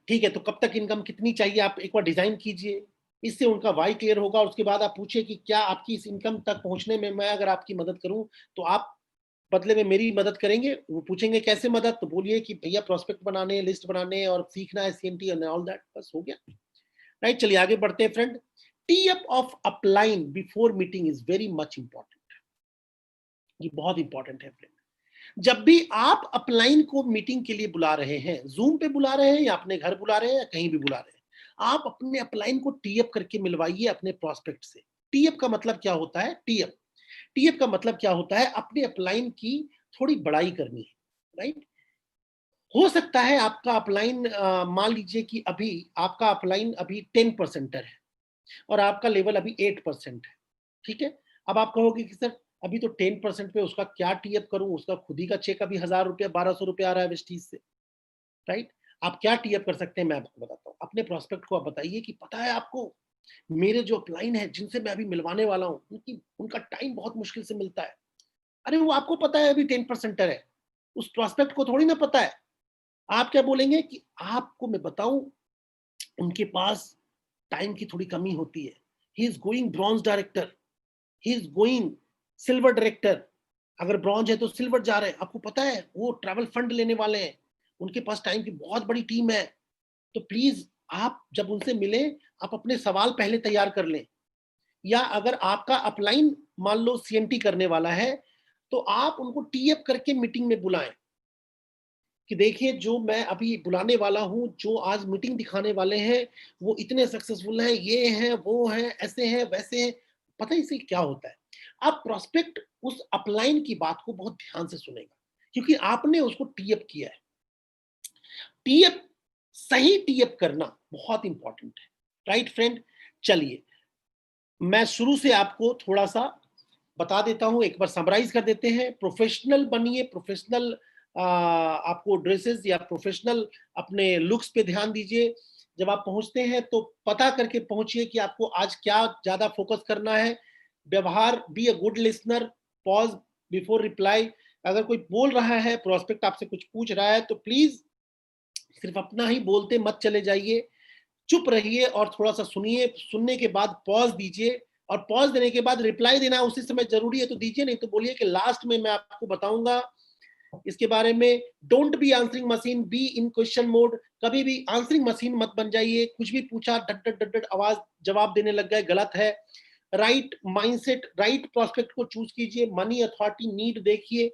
ठीक है, तो कब तक इनकम कितनी चाहिए, आप एक बार डिजाइन कीजिए, इससे उनका वाई क्लियर होगा। उसके बाद आप पूछिए कि क्या आपकी इस इनकम तक पहुंचने में मैं अगर आपकी मदद करूं तो आप बदले में मेरी मदद करेंगे? वो पूछेंगे कैसे मदद, तो बोलिए कि भैया प्रोस्पेक्ट बनाने, लिस्ट बनाने और सीखना है सीएमटी एंड ऑल दैट, बस हो गया, राइट? चलिए आगे बढ़ते हैं friend. T up of upline before meeting is very much important. ये बहुत इंपॉर्टेंट है फ्रेंड। जब भी आप अपलाइन को मीटिंग के लिए बुला रहे हैं, जूम पे बुला रहे हैं या अपने घर बुला रहे हैं या कहीं भी बुला रहे हैं, आप अपने अपलाइन को टी अप करके मिलवाइए अपने प्रोस्पेक्ट से। टी अप का मतलब क्या होता है? टी अप का मतलब क्या होता है? अपने अपलाइन की थोड़ी बड़ाई करनी है, राइट? हो सकता है आपका अपलाइन, मान लीजिए कि अभी आपका अपलाइन अभी 10% है और आपका लेवल अभी 8% है, ठीक है? अब आप कहोगे कि सर अभी तो 10% पे उसका क्या टी अप करूं, उसका खुद ही का चेक अभी 1000 रुपया 1200 रुपया आ रहा है वेस्टीज से, राइट? आप क्या टी अप कर सकते हैं मैं आपको बताता हूँ। अपने प्रोस्पेक्ट को आप बताइए कि पता है आपको, मेरे जो अपलाइन है जिनसे मैं अभी मिलवाने वाला हूँ, उनका टाइम बहुत मुश्किल से मिलता है। अरे वो आपको पता है अभी 10% है, उस प्रोस्पेक्ट को थोड़ी ना पता है। आप क्या बोलेंगे कि आपको मैं बताऊं, उनके पास टाइम की थोड़ी कमी होती है। He is going bronze director, he is going silver director. अगर ब्रॉन्ज है तो सिल्वर जा रहे हैं, आपको पता है वो ट्रैवल फंड लेने वाले हैं, उनके पास टाइम की बहुत बड़ी टीम है। तो प्लीज आप जब उनसे मिले, आप अपने सवाल पहले तैयार कर लें। या अगर आपका अपलाइन मान लो सीएनटी करने वाला है, तो आप उनको टी अप करके मीटिंग में बुलाएं कि देखिए जो मैं अभी बुलाने वाला हूं, जो आज मीटिंग दिखाने वाले हैं, वो इतने सक्सेसफुल हैं, ये हैं, वो हैं, ऐसे हैं, वैसे हैं। पता है इससे क्या होता है? आप प्रोस्पेक्ट उस अपलाइन की बात को बहुत ध्यान से सुनेगा, क्योंकि आपने उसको टी अप किया है। टी अप, सही टी अप करना बहुत इंपॉर्टेंट है, राइट फ्रेंड? चलिए मैं शुरू से आपको थोड़ा सा बता देता हूं, एक बार समराइज कर देते हैं। प्रोफेशनल बनिए, प्रोफेशनल आपको ड्रेसेस या प्रोफेशनल अपने लुक्स पे ध्यान दीजिए। जब आप पहुंचते हैं तो पता करके पहुंचिए कि आपको आज क्या ज्यादा फोकस करना है। व्यवहार, be a good listener, pause before reply. अगर कोई बोल रहा है, प्रोस्पेक्ट आपसे कुछ पूछ रहा है, तो प्लीज सिर्फ अपना ही बोलते मत चले जाइए, चुप रहिए और थोड़ा सा सुनिए। सुनने के बाद पॉज दीजिए, और पॉज देने के बाद रिप्लाई देना उसी समय जरूरी है तो दीजिए, नहीं तो बोलिए कि लास्ट में मैं आपको बताऊंगा इसके बारे में। Don't be answering machine, B in question mode. कभी भी आंसरिंग मशीन मत बन जाइए, कुछ भी पूछा डट डट डट डट आवाज जवाब देने लग गए, गलत है। राइट माइंडसेट, राइट प्रोस्पेक्ट को चूज कीजिए। मनी, अथॉरिटी, नीड देखिए,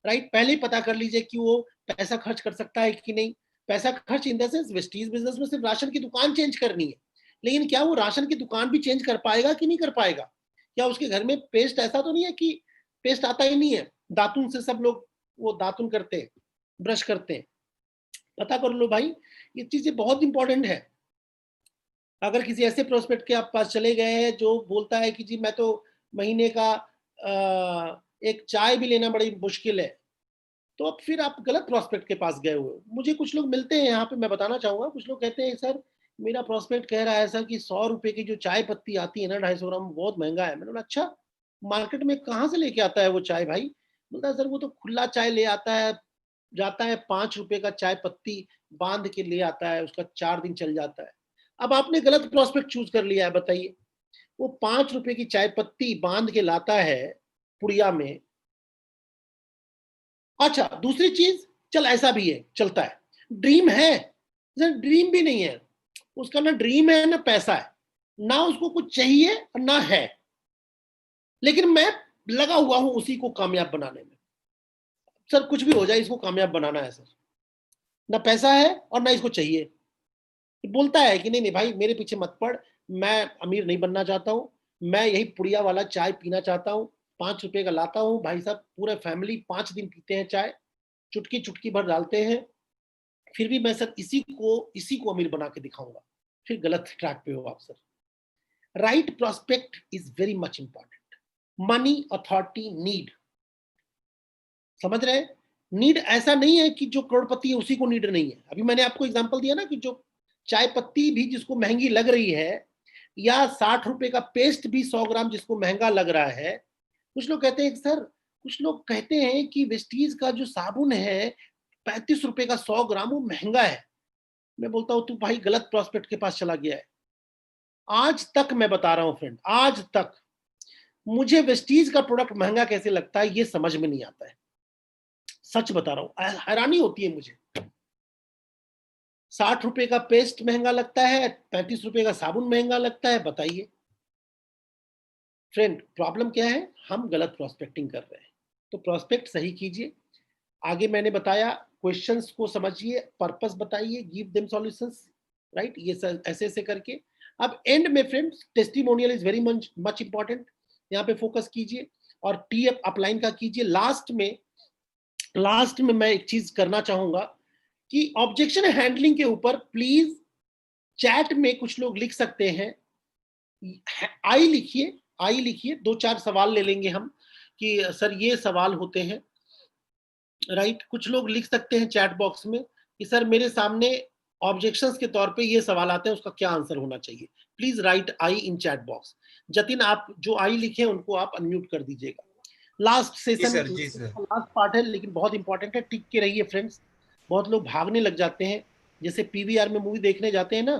राइट? पहले ही पता कर लीजिए कि वो पैसा खर्च कर सकता है कि नहीं। पैसा खर्च in the sense, Vestige business में सिर्फ राशन की दुकान चेंज करनी है, लेकिन क्या वो राशन की दुकान भी चेंज कर पाएगा कि नहीं कर पाएगा? क्या उसके घर में पेस्ट ऐसा तो नहीं है कि पेस्ट आता ही नहीं है, दातुन से सब लोग वो दातुन करते हैं, ब्रश करते हैं? पता कर लो भाई, ये चीजें बहुत इंपॉर्टेंट है। अगर किसी ऐसे प्रोस्पेक्ट के आप पास चले गए हैं जो बोलता है कि जी मैं तो महीने का एक चाय भी लेना बड़ी मुश्किल है, तो अब फिर आप गलत प्रोस्पेक्ट के पास गए हुए हो। मुझे कुछ लोग मिलते हैं यहाँ पे, मैं बताना चाहूंगा, कुछ लोग कहते हैं सर मेरा प्रोस्पेक्ट कह रहा है सर कि 100 रुपए की जो चाय पत्ती आती है ना, 250 ग्राम, बहुत महंगा है। मैंने बोला अच्छा, मार्केट में कहाँ से लेके आता है वो चाय भाई? बोलता है सर वो तो खुला चाय ले आता है, जाता है 5 रुपए का चाय पत्ती बांध के ले आता है, उसका 4 दिन चल जाता है। अब आपने गलत प्रोस्पेक्ट चूज कर लिया है, बताइए। वो 5 रुपए की चाय पत्ती बांध के लाता है पुड़िया में। अच्छा दूसरी चीज, चल ऐसा भी है, चलता है, ड्रीम है, ड्रीम भी नहीं है उसका, ना ड्रीम है ना पैसा है, ना उसको कुछ चाहिए और ना है, लेकिन मैं लगा हुआ हूं उसी को कामयाब बनाने में। सर कुछ भी हो जाए, इसको कामयाब बनाना है सर, ना पैसा है और ना इसको चाहिए। बोलता है कि नहीं नहीं भाई मेरे पीछे मत पड़, मैं अमीर नहीं बनना चाहता हूँ, मैं यही पुड़िया वाला चाय पीना चाहता हूँ, 5 रुपए का लाता हूँ भाई साहब, पूरे फैमिली 5 दिन पीते हैं चाय, चुटकी चुटकी भर डालते हैं, फिर भी मैं सर इसी को अमीर बना के दिखाऊंगा। फिर गलत ट्रैक पे हो आप sir. Right prospect is very much important. Money, authority, need, समझ रहे हैं? नीड ऐसा नहीं है कि जो करोड़पति है उसी को नीड नहीं है। अभी मैंने आपको एग्जांपल दिया ना कि जो चाय पत्ती भी जिसको महंगी लग रही है, या 60 रुपए का पेस्ट भी 100 ग्राम जिसको महंगा लग रहा है, कुछ लोग कहते हैं सर, कुछ लोग कहते हैं कि वेस्टीज का जो साबुन है 35 रुपए का 100 ग्राम, वो महंगा है। मैं बोलता हूं तू भाई गलत प्रोस्पेक्ट के पास चला गया है। आज तक मैं बता रहा हूं फ्रेंड, आज तक मुझे वेस्टीज का प्रोडक्ट महंगा कैसे लगता है ये समझ में नहीं आता है। सच बता रहा हूं, हैरानी होती है मुझे। 60 रुपए का पेस्ट महंगा लगता है, 35 रुपए का साबुन महंगा लगता है, बताइए। फ्रेंड प्रॉब्लम क्या है, हम गलत प्रोस्पेक्टिंग कर रहे हैं। तो प्रोस्पेक्ट सही कीजिए। आगे मैंने बताया, क्वेश्चंस को समझिए, पर्पस बताइए, गिव देम सॉल्यूशंस, राइट। ये ऐसे ऐसे करके अब एंड में friends testimonial is very much much important, यहाँ पे फोकस कीजिए और टी अपलाइन का कीजिए। लास्ट में मैं एक चीज करना चाहूंगा कि ऑब्जेक्शन हैंडलिंग के ऊपर प्लीज चैट में कुछ लोग लिख सकते हैं, आई लिखिए, 2-4 सवाल ले लेंगे हम कि सर ये सवाल होते हैं, राइट। कुछ लोग लिख सकते हैं चैट बॉक्स में कि सर मेरे सामने ऑब्जेक्शंस के तौर पे ये सवाल आते हैं, उसका क्या आंसर होना चाहिए। Please right I in chat box. Jatin, आप जो आई लिखे उनको आप अनम्यूट कर दीजिएगा। लास्ट जी सेशन, सर, जी सर। लास्ट पार्ट है लेकिन बहुत इंपॉर्टेंट है, टिक के रहिए फ्रेंड्स। बहुत लोग भागने लग जाते हैं, जैसे पीवीआर में मूवी देखने जाते हैं ना,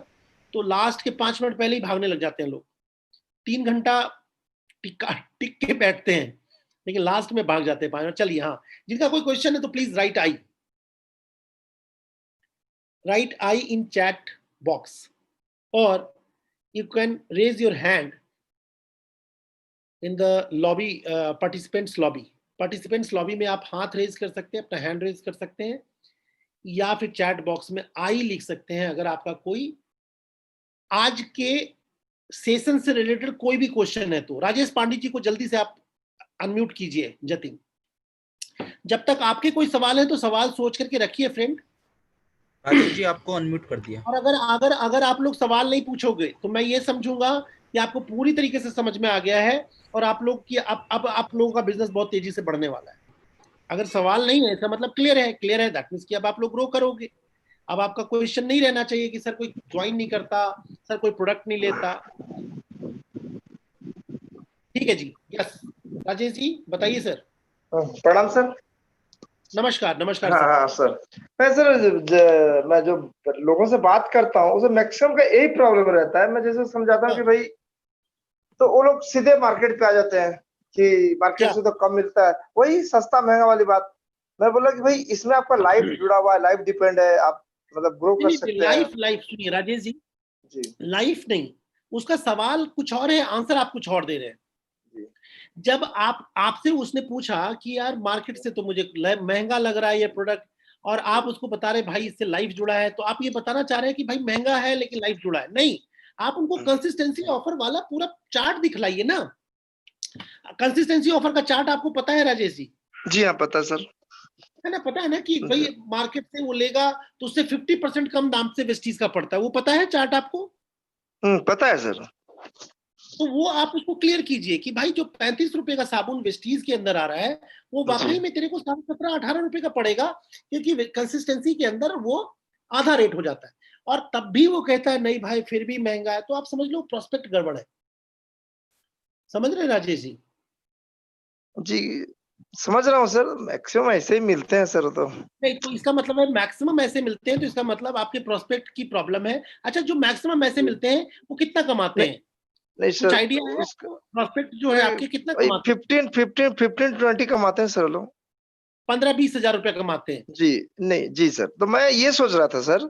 तो लास्ट के 5 मिनट पहले ही भागने लग जाते हैं लोग। 3 घंटा टिक के बैठते हैं लेकिन लास्ट में भाग जाते हैं 5 मिनट। चलिए, हाँ, जिनका कोई क्वेश्चन है तो please right I in chat box, और you can raise your hand in the lobby, participants lobby में आप हाथ रेज कर सकते हैं, अपना हैंड रेज कर सकते हैं, या फिर चैट बॉक्स में आई लिख सकते हैं अगर आपका कोई आज के सेशन से रिलेटेड कोई भी क्वेश्चन है। तो राजेश पांडे जी को जल्दी से आप अनम्यूट कीजिए। जतिन, जब तक आपके कोई सवाल है तो सवाल सोच करके रखिए फ्रेंड। राजेश जी आपको अनम्यूट कर दिया। और अगर अगर अगर आप लोग सवाल नहीं पूछोगे तो मैं ये समझूंगा कि आपको पूरी तरीके से समझ में आ गया है और आप लोग की अब आप लोगों का बिजनेस बहुत तेजी से बढ़ने वाला है। अगर सवाल नहीं है, इसका मतलब क्लियर है, दैट मींस कि अब आप लोग ग्रो करोगे। अब आपका क्वेश्चन नहीं रहना चाहिए कि सर कोई ज्वाइन नहीं करता, सर कोई प्रोडक्ट नहीं लेता। ठीक है जी, यस। राजेश जी बताइए सर। प्रणाम सर। नमस्कार, नमस्कार हाँ सर। हाँ सर। मैं सर मैं जो लोगों से बात करता हूँ उसे मैक्सिमम का यही प्रॉब्लम रहता है। मैं जैसे समझाता हूँ कि भाई, तो वो लोग सीधे मार्केट पे आ जाते हैं कि मार्केट से तो कम मिलता है, वही सस्ता महंगा वाली बात। मैं बोला कि भाई इसमें आपका लाइफ जुड़ा हुआ है, लाइफ डिपेंड है, आप मतलब ग्रो कर सकते हैं। लाइफ सुनिए राजेश जी, जी लाइफ नहीं, उसका सवाल कुछ और है, आंसर आप कुछ और दे रहे हैं। जी जब आपसे उसने पूछा कि यार मार्केट से तो मुझे महंगा लग रहा है ये प्रोडक्ट, और आप उसको बता रहे भाई इससे लाइफ जुड़ा है, तो आप ये बताना चाह रहे हैं कि भाई महंगा है लेकिन लाइफ जुड़ा है। नहीं, आप उनको कंसिस्टेंसी ऑफर वाला पूरा चार्ट दिखलाइए ना। कंसिस्टेंसी ऑफर का चार्ट आपको पता है राजेश जी? जी हाँ, पता सर। है ना, पता है ना कि भाई मार्केट से वो लेगा तो उससे 50% कम दाम से वेस्टीज का पड़ता है, वो पता है चार्ट आपको? पता है सर। तो वो आप उसको क्लियर कीजिए कि भाई जो 35 रुपए का साबुन वेस्टीज के अंदर आ रहा है वो वाकई में तेरे को 17-18 रुपए का पड़ेगा, क्योंकि कंसिस्टेंसी के अंदर वो आधा रेट हो जाता है। और तब भी वो कहता है नहीं भाई फिर भी महंगा है, तो आप समझ लो प्रोस्पेक्ट गड़बड़ है। समझ रहे हैं राजेश जी? जी समझ रहा हूँ सर, मैक्सिमम ऐसे ही मिलते हैं सर। तो नहीं, तो इसका मतलब है मैक्सिमम ऐसे मिलते हैं, तो इसका मतलब आपके प्रोस्पेक्ट की प्रॉब्लम है। अच्छा, जो मैक्सिमम ऐसे मिलते हैं वो कितना कमाते हैं? नहीं कुछ सर, आइडिया है उसका आपको? प्रोस्पेक्ट जो है आपके कितना वही कमाते हैं? 15-20 कमाते हैं सर लोग। 15-20 हजार रुपया कमाते हैं। जी नहीं, जी सर, तो मैं ये सोच रहा था सर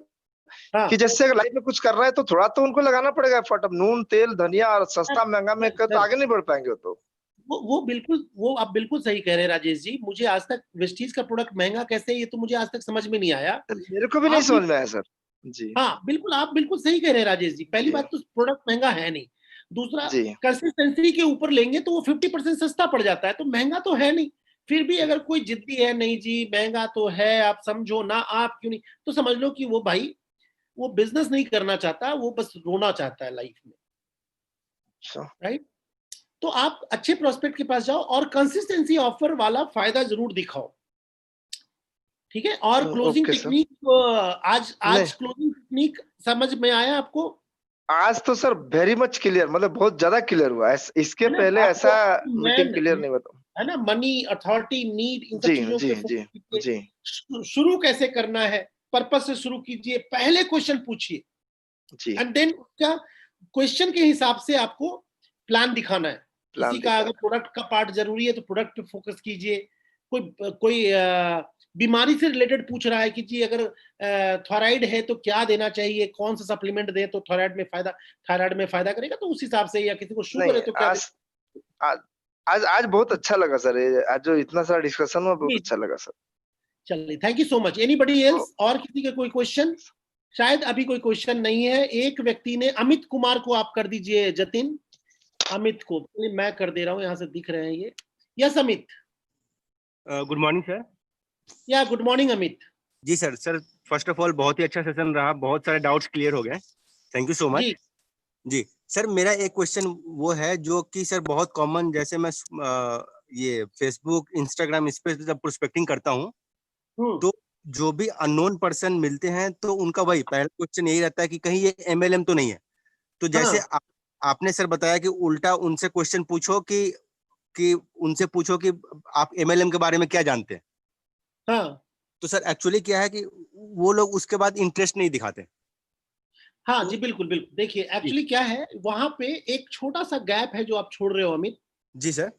हाँ, कि जैसे अगर लाइफ में कुछ कर रहा है तो थोड़ा तो उनको लगाना पड़ेगा एफर्ट। अब नून तेल धनिया और सर सस्ता महंगा में कर तो सर आगे नहीं बढ़ पाएंगे वो तो। वो बिल्कुल, वो आप बिल्कुल सही कह रहे हैं राजेश जी। मुझे आज तक वेस्टीज का प्रोडक्ट महंगा कैसे है ये तो मुझे आज तक समझ में नहीं आया। मेरे को भी नहीं आप भी, समझ में आया सर। जी हाँ बिल्कुल, आप बिल्कुल सही कह रहे हैं राजेश जी। पहली जी बात तो प्रोडक्ट महंगा है नहीं, दूसरा जी कंसिस्टेंसी के ऊपर लेंगे तो वो 50% सस्ता पड़ जाता है, तो महंगा तो है नहीं। फिर भी अगर कोई जिद्दी है, नहीं जी महंगा तो है, आप समझो ना, आप क्यों नहीं, तो समझ लो कि वो भाई वो बिजनेस नहीं करना चाहता, वो बस रोना चाहता है लाइफ में, अच्छा। राइट। तो आप अच्छे प्रोस्पेक्ट के पास जाओ और कंसिस्टेंसी ऑफर वाला फायदा जरूर दिखाओ, ठीक है। और क्लोजिंग ओके सर। टेक्निक, आज नहीं, आज क्लोजिंग टेक्निक समझ में आया आपको? आज तो सर वेरी मच क्लियर, मतलब बहुत ज्यादा क्लियर हुआ। इसके है ना, पहले आपको ऐसा आपको मीटिंग क्लियर नहीं हुआ। है ना, मनी, अथॉरिटी, नीड, इन सब जी चीजों जी पे जी फोकस कीजिए। जी शुरू कैसे करना है, पर्पस से शुरू कीजिए, पहले क्वेश्चन पूछिए, जी एंड देन उसका क्वेश्चन के हिसाब से आपको प्लान दिखाना है। किसी प्लान का अगर दिखाना। प्रोडक्ट का पार्ट जरूरी है तो प्रोडक्ट पे फोकस कीजिए। कोई कोई बीमारी से रिलेटेड पूछ रहा है कि जी अगर थायराइड है तो क्या देना चाहिए, कौन सा सप्लीमेंट दे तो थायराइड में फायदा करेगा, तो उस हिसाब से, या किसी को शुगर नहीं, है तो क्या आज आज आज आज बहुत अच्छा लगा सर, ये आज जो इतना सारा डिस्कशन हुआ बहुत जी, अच्छा लगा सर। चलिए, thank you so much. Anybody तो एल्स, और किसी का कोई क्वेश्चन? शायद अभी कोई क्वेश्चन नहीं है। एक व्यक्ति ने, अमित कुमार को आप कर दीजिए जतिन, अमित को मैं कर दे रहा हूँ, यहाँ से दिख रहे हैं ये। Yes Amit. Good morning sir. Yeah good morning Amit. जी sir. Sir first of all बहुत ही अच्छा सेशन रहा, बहुत सारे डाउट्स क्लियर हो गए, थैंक यू सो मच। जी जी सर, मेरा एक क्वेश्चन वो है जो कि सर बहुत कॉमन, जैसे मैं ये फेसबुक इंस्टाग्राम इस पे जब प्रोस्पेक्टिंग करता हूँ तो जो भी अननोन पर्सन मिलते हैं तो उनका वही पहला क्वेश्चन यही रहता है कि कहीं ये एमएलएम तो नहीं है। तो जैसे हाँ, आपने सर बताया कि उल्टा उनसे क्वेश्चन पूछो कि उनसे पूछो कि आप एमएलएम के बारे में क्या जानते हैं। हाँ, तो सर एक्चुअली क्या है कि वो लोग उसके बाद इंटरेस्ट नहीं दिखाते। हाँ तो जी, बिल्कुल बिल्कुल। देखिए जी एक्चुअली क्या है, वहां पे एक छोटा सा गैप है जो आप छोड़ रहे हो अमित। जी सर।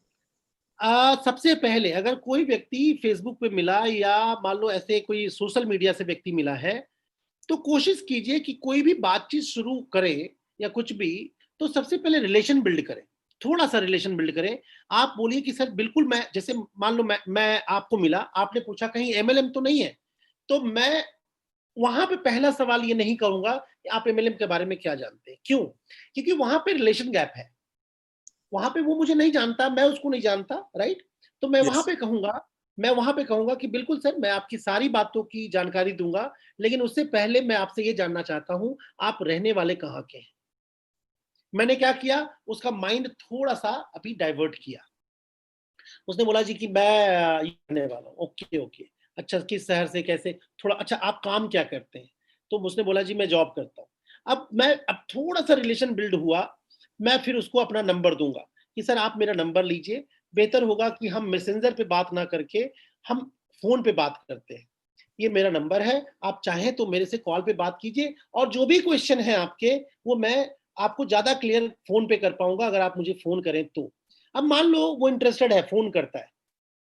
सबसे पहले अगर कोई व्यक्ति फेसबुक पे मिला या मान लो ऐसे कोई सोशल मीडिया से व्यक्ति मिला है, तो कोशिश कीजिए कि कोई भी बातचीत शुरू करे या कुछ भी, तो सबसे पहले रिलेशन बिल्ड करें। थोड़ा सा रिलेशन बिल्ड करें। आप बोलिए कि सर बिल्कुल, मैं जैसे मान लो मैं आपको मिला, आपने पूछा कहीं एमएलएम तो नहीं है, तो मैं वहां पे पहला सवाल ये नहीं करूंगा कि आप एमएलएम के बारे में क्या जानते हैं। क्यों? क्योंकि वहां पे रिलेशन गैप है। वहां पे वो मुझे नहीं जानता, मैं उसको नहीं जानता, राइट? तो यस मैं वहां पे कहूंगा कि बिल्कुल सर, मैं आपकी सारी बातों की जानकारी दूंगा, लेकिन उससे पहले मैं आपसे ये जानना चाहता हूं, आप रहने वाले कहाँ के हैं? मैंने क्या किया, उसका माइंड थोड़ा सा अभी डाइवर्ट किया। उसने बोला जी कि मैं ये रहने वाला हूँ। ओके ओके, अच्छा किस शहर से, कैसे, थोड़ा अच्छा आप काम क्या करते हैं? तो उसने बोला जी मैं जॉब करता हूँ। अब थोड़ा सा रिलेशन बिल्ड हुआ। मैं फिर उसको अपना नंबर दूंगा कि सर आप मेरा नंबर लीजिए, बेहतर होगा कि हम मैसेंजर पे बात ना करके हम फोन पे बात करते हैं। ये मेरा नंबर है, आप चाहें तो मेरे से कॉल पे बात कीजिए, और जो भी क्वेश्चन है आपके, वो मैं आपको ज्यादा क्लियर फोन पे कर पाऊंगा अगर आप मुझे फोन करें तो। अब मान लो वो इंटरेस्टेड है, फोन करता है,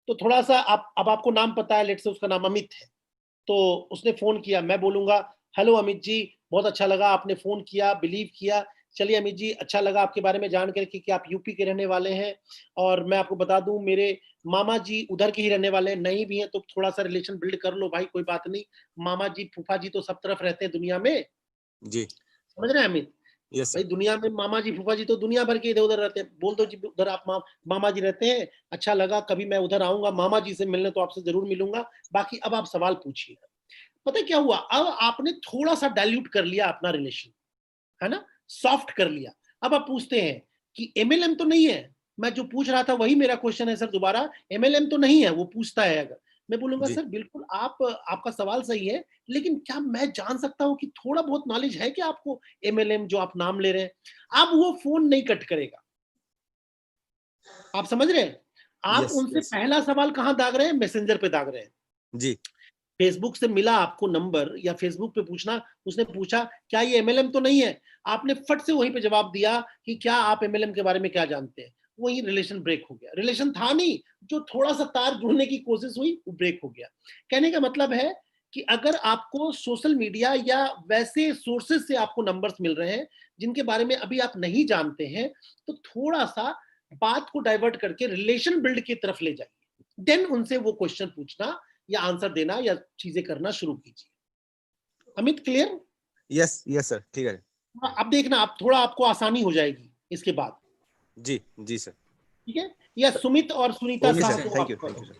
तो थोड़ा सा आप, अब आपको नाम पता है, लेट से उसका नाम अमित है, तो उसने फोन किया, मैं बोलूंगा हेलो अमित जी, बहुत अच्छा लगा आपने फोन किया, बिलीव किया। चलिए अमित जी, अच्छा लगा आपके बारे में जान करके कि आप यूपी के रहने वाले हैं, और मैं आपको बता दूं मेरे मामा जी उधर के ही रहने वाले हैं, नहीं भी हैं तो थोड़ा सा रिलेशन बिल्ड कर लो भाई, कोई बात नहीं। मामा जी फूफा जी तो सब तरफ रहते हैं दुनिया में, जी। समझ रहे हैं अमित? यस भाई सर। दुनिया में मामा जी फूफा जी तो दुनिया भर के इधर उधर रहते हैं, बोल दो जी उधर आप मामा जी रहते हैं, अच्छा लगा, कभी मैं उधर आऊंगा मामा जी से मिलने तो आपसे जरूर मिलूंगा। बाकी अब आप सवाल पूछिए। पता है क्या हुआ, अब आपने थोड़ा सा डाइल्यूट कर लिया अपना रिलेशन, है ना, सॉफ्ट कर लिया। अब आप पूछते हैं कि एमएलएम तो नहीं है, मैं जो पूछ रहा था वही मेरा क्वेश्चन है सर, दोबारा एमएलएम तो नहीं है, वो पूछता है। अगर मैं बोलूंगा जी सर बिल्कुल आप, आपका सवाल सही है, लेकिन क्या मैं जान सकता हूं कि थोड़ा बहुत नॉलेज है क्या आपको एमएलएम जो आप नाम ले रहे हैं? अब वो फोन नहीं कट करेगा। आप समझ रहे हैं? आप यस उनसे यस। पहला सवाल कहां दाग रहे हैं? मैसेंजर पे दाग रहे हैं। जी फेसबुक से मिला आपको नंबर, या फेसबुक पे पूछना, उसने पूछा क्या ये एमएलएम तो नहीं है, आपने फट से वहीं पे जवाब दिया कि क्या आप एमएलएम के बारे में क्या जानते हैं। वही रिलेशन ब्रेक हो गया। रिलेशन था नहीं, जो थोड़ा सा तार जुड़ने की कोशिश हुई वो ब्रेक हो गया। कहने का मतलब है कि अगर आपको सोशल मीडिया या वैसे सोर्सेज से आपको नंबर्स मिल रहे हैं जिनके बारे में अभी आप नहीं जानते हैं, तो थोड़ा सा बात को डाइवर्ट करके रिलेशन बिल्ड की तरफ ले जाइए, देन उनसे वो क्वेश्चन पूछना या आंसर देना या चीजें करना शुरू कीजिए। Amit clear? Yes yes sir, ठीक है। अब देखना, आप थोड़ा आपको आसानी हो जाएगी इसके बाद। जी जी सर। ठीक है, या सुमित और सुनीता ओके शाह सर, को थैंक आप यू करो। Sir.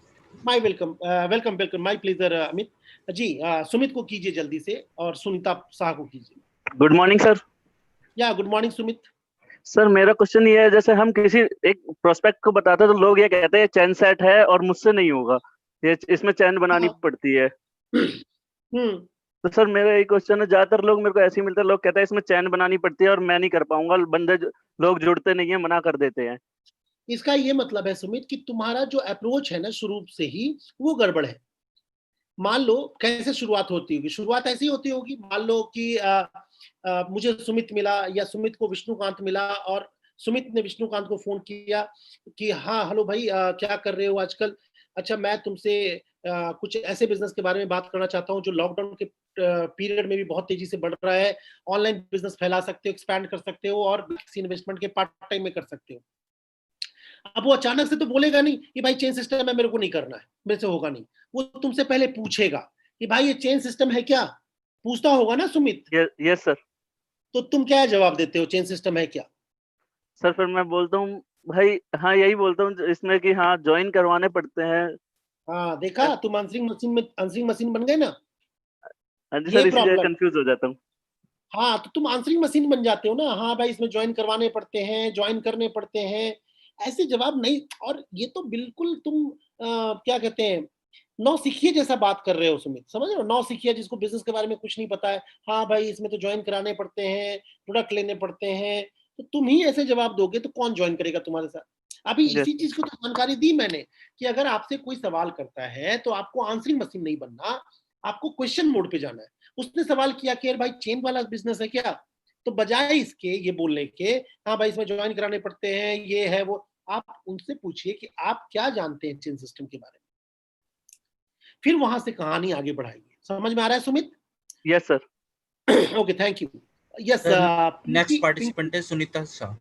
My welcome, welcome welcome, my pleasure Amit ji. Sumit को कीजिए जल्दी से, और सुनीता शाह को कीजिए। Good morning sir. Yeah good morning Sumit. Sir मेरा क्वेश्चन ये है, जैसे हम किसी एक प्रोस्पेक्ट को बताते हैं तो लोग ये कहते हैं चैन सेट है और मुझसे नहीं होगा, ये इसमें चैन बनानी हाँ। पड़ती है। हम्म। तो सर मेरा ये क्वेश्चन है, ज्यादातर लोग मेरे को ऐसे ही मिलते हैं, लोग कहते हैं इसमें चैन बनानी पड़ती है और मैं नहीं कर पाऊंगा, लोग जुड़ते नहीं है, मना कर देते हैं। इसका ये मतलब है सुमित कि तुम्हारा जो अप्रोच है ना शुरू से ही, वो गड़बड़ है। मान लो कैसे शुरुआत होती होगी, शुरुआत ऐसी होती होगी, मान लो कि मुझे सुमित मिला या सुमित को विष्णुकांत मिला, और सुमित ने विष्णुकांत को फोन किया कि हाँ हेलो भाई, क्या कर रहे हो आजकल? अच्छा मैं तुमसे कुछ ऐसे बिजनेस के बारे में बात करना चाहता हूँ जो लॉकडाउन के पीरियड में भी बहुत तेजी से बढ़ रहा है। ऑनलाइन बिजनेस फैला सकते हो, एक्सपैंड कर सकते हो, और किसी इन्वेस्टमेंट के पार्ट टाइम में कर सकते हो। अब वो अचानक से तो बोलेगा नहीं कि भाई चेन सिस्टम है, मेरे को नहीं करना है, मेरे से होगा नहीं। वो तुमसे पहले पूछेगा कि भाई ये चेन सिस्टम है क्या, पूछता होगा ना सुमित? Yes sir. तो तुम क्या जवाब देते हो, चेन सिस्टम है क्या? सर फिर मैं बोलता हूँ भाई, हाँ यही बोलता हूँ इसमें कि हाँ ज्वाइन करवाने पड़ते हैं। हाँ देखा, तुम आंसरिंग मशीन बन गए ना। हाँ जी ये सर, इसीलिए प्रॉब्लम। कंफ्यूज हो जाता हूँ। हाँ तो तुम आंसरिंग मशीन बन जाते हो ना, हाँ भाई इसमें ज्वाइन करवाने पड़ते हैं, ज्वाइन करने पड़ते हैं, ऐसे जवाब नहीं। और ये तो बिल्कुल तुम क्या कहते हैं, नौसिखिए जैसा बात कर रहे हो सुमित, समझ रहे हो? नौसिखिया जिसको बिजनेस के बारे में कुछ नहीं पता है, हाँ भाई इसमें तो ज्वाइन कराने पड़ते हैं, प्रोडक्ट लेने पड़ते हैं, तो तुम ही ऐसे जवाब दोगे तो कौन ज्वाइन करेगा तुम्हारे साथ? अभी यस इसी चीज को तो जानकारी दी मैंने कि अगर आपसे कोई सवाल करता है तो आपको आंसरिंग मशीन नहीं बनना, आपको क्वेश्चन मोड पे जाना है। उसने सवाल किया कि यार भाई चेन वाला बिजनेस है क्या, तो बजाय इसके ये बोलने के हाँ भाई इसमें ज्वाइन कराने पड़ते हैं, ये है वो, आप उनसे पूछिए कि आप क्या जानते हैं चेन सिस्टम के बारे में, फिर वहां से कहानी आगे बढ़ाइए। समझ में आ रहा है Sumit? Yes sir. Okay, thank you. Yes, next participant है सुनीता शाह।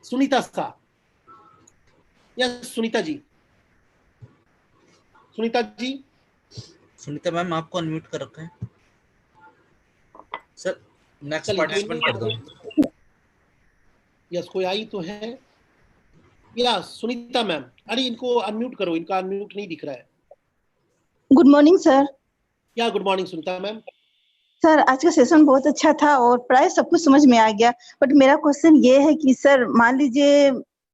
सुनीता शाह। यस सुनीता जी, सुनीता जी। सुनीता मैम आपको अनम्यूट कर रखा है सर, नेक्स्ट चलिए पार्टिसिपेंट कर दो। यस, कोई आई तो है या सुनीता मैम? अरे इनको अनम्यूट करो, इनका अनम्यूट नहीं दिख रहा है। Good morning sir. Yeah good morning Sunita ma'am. Sir आज का सेशन बहुत अच्छा था और प्राय सब कुछ समझ में आ गया, बट मेरा क्वेश्चन ये है कि सर मान लीजिए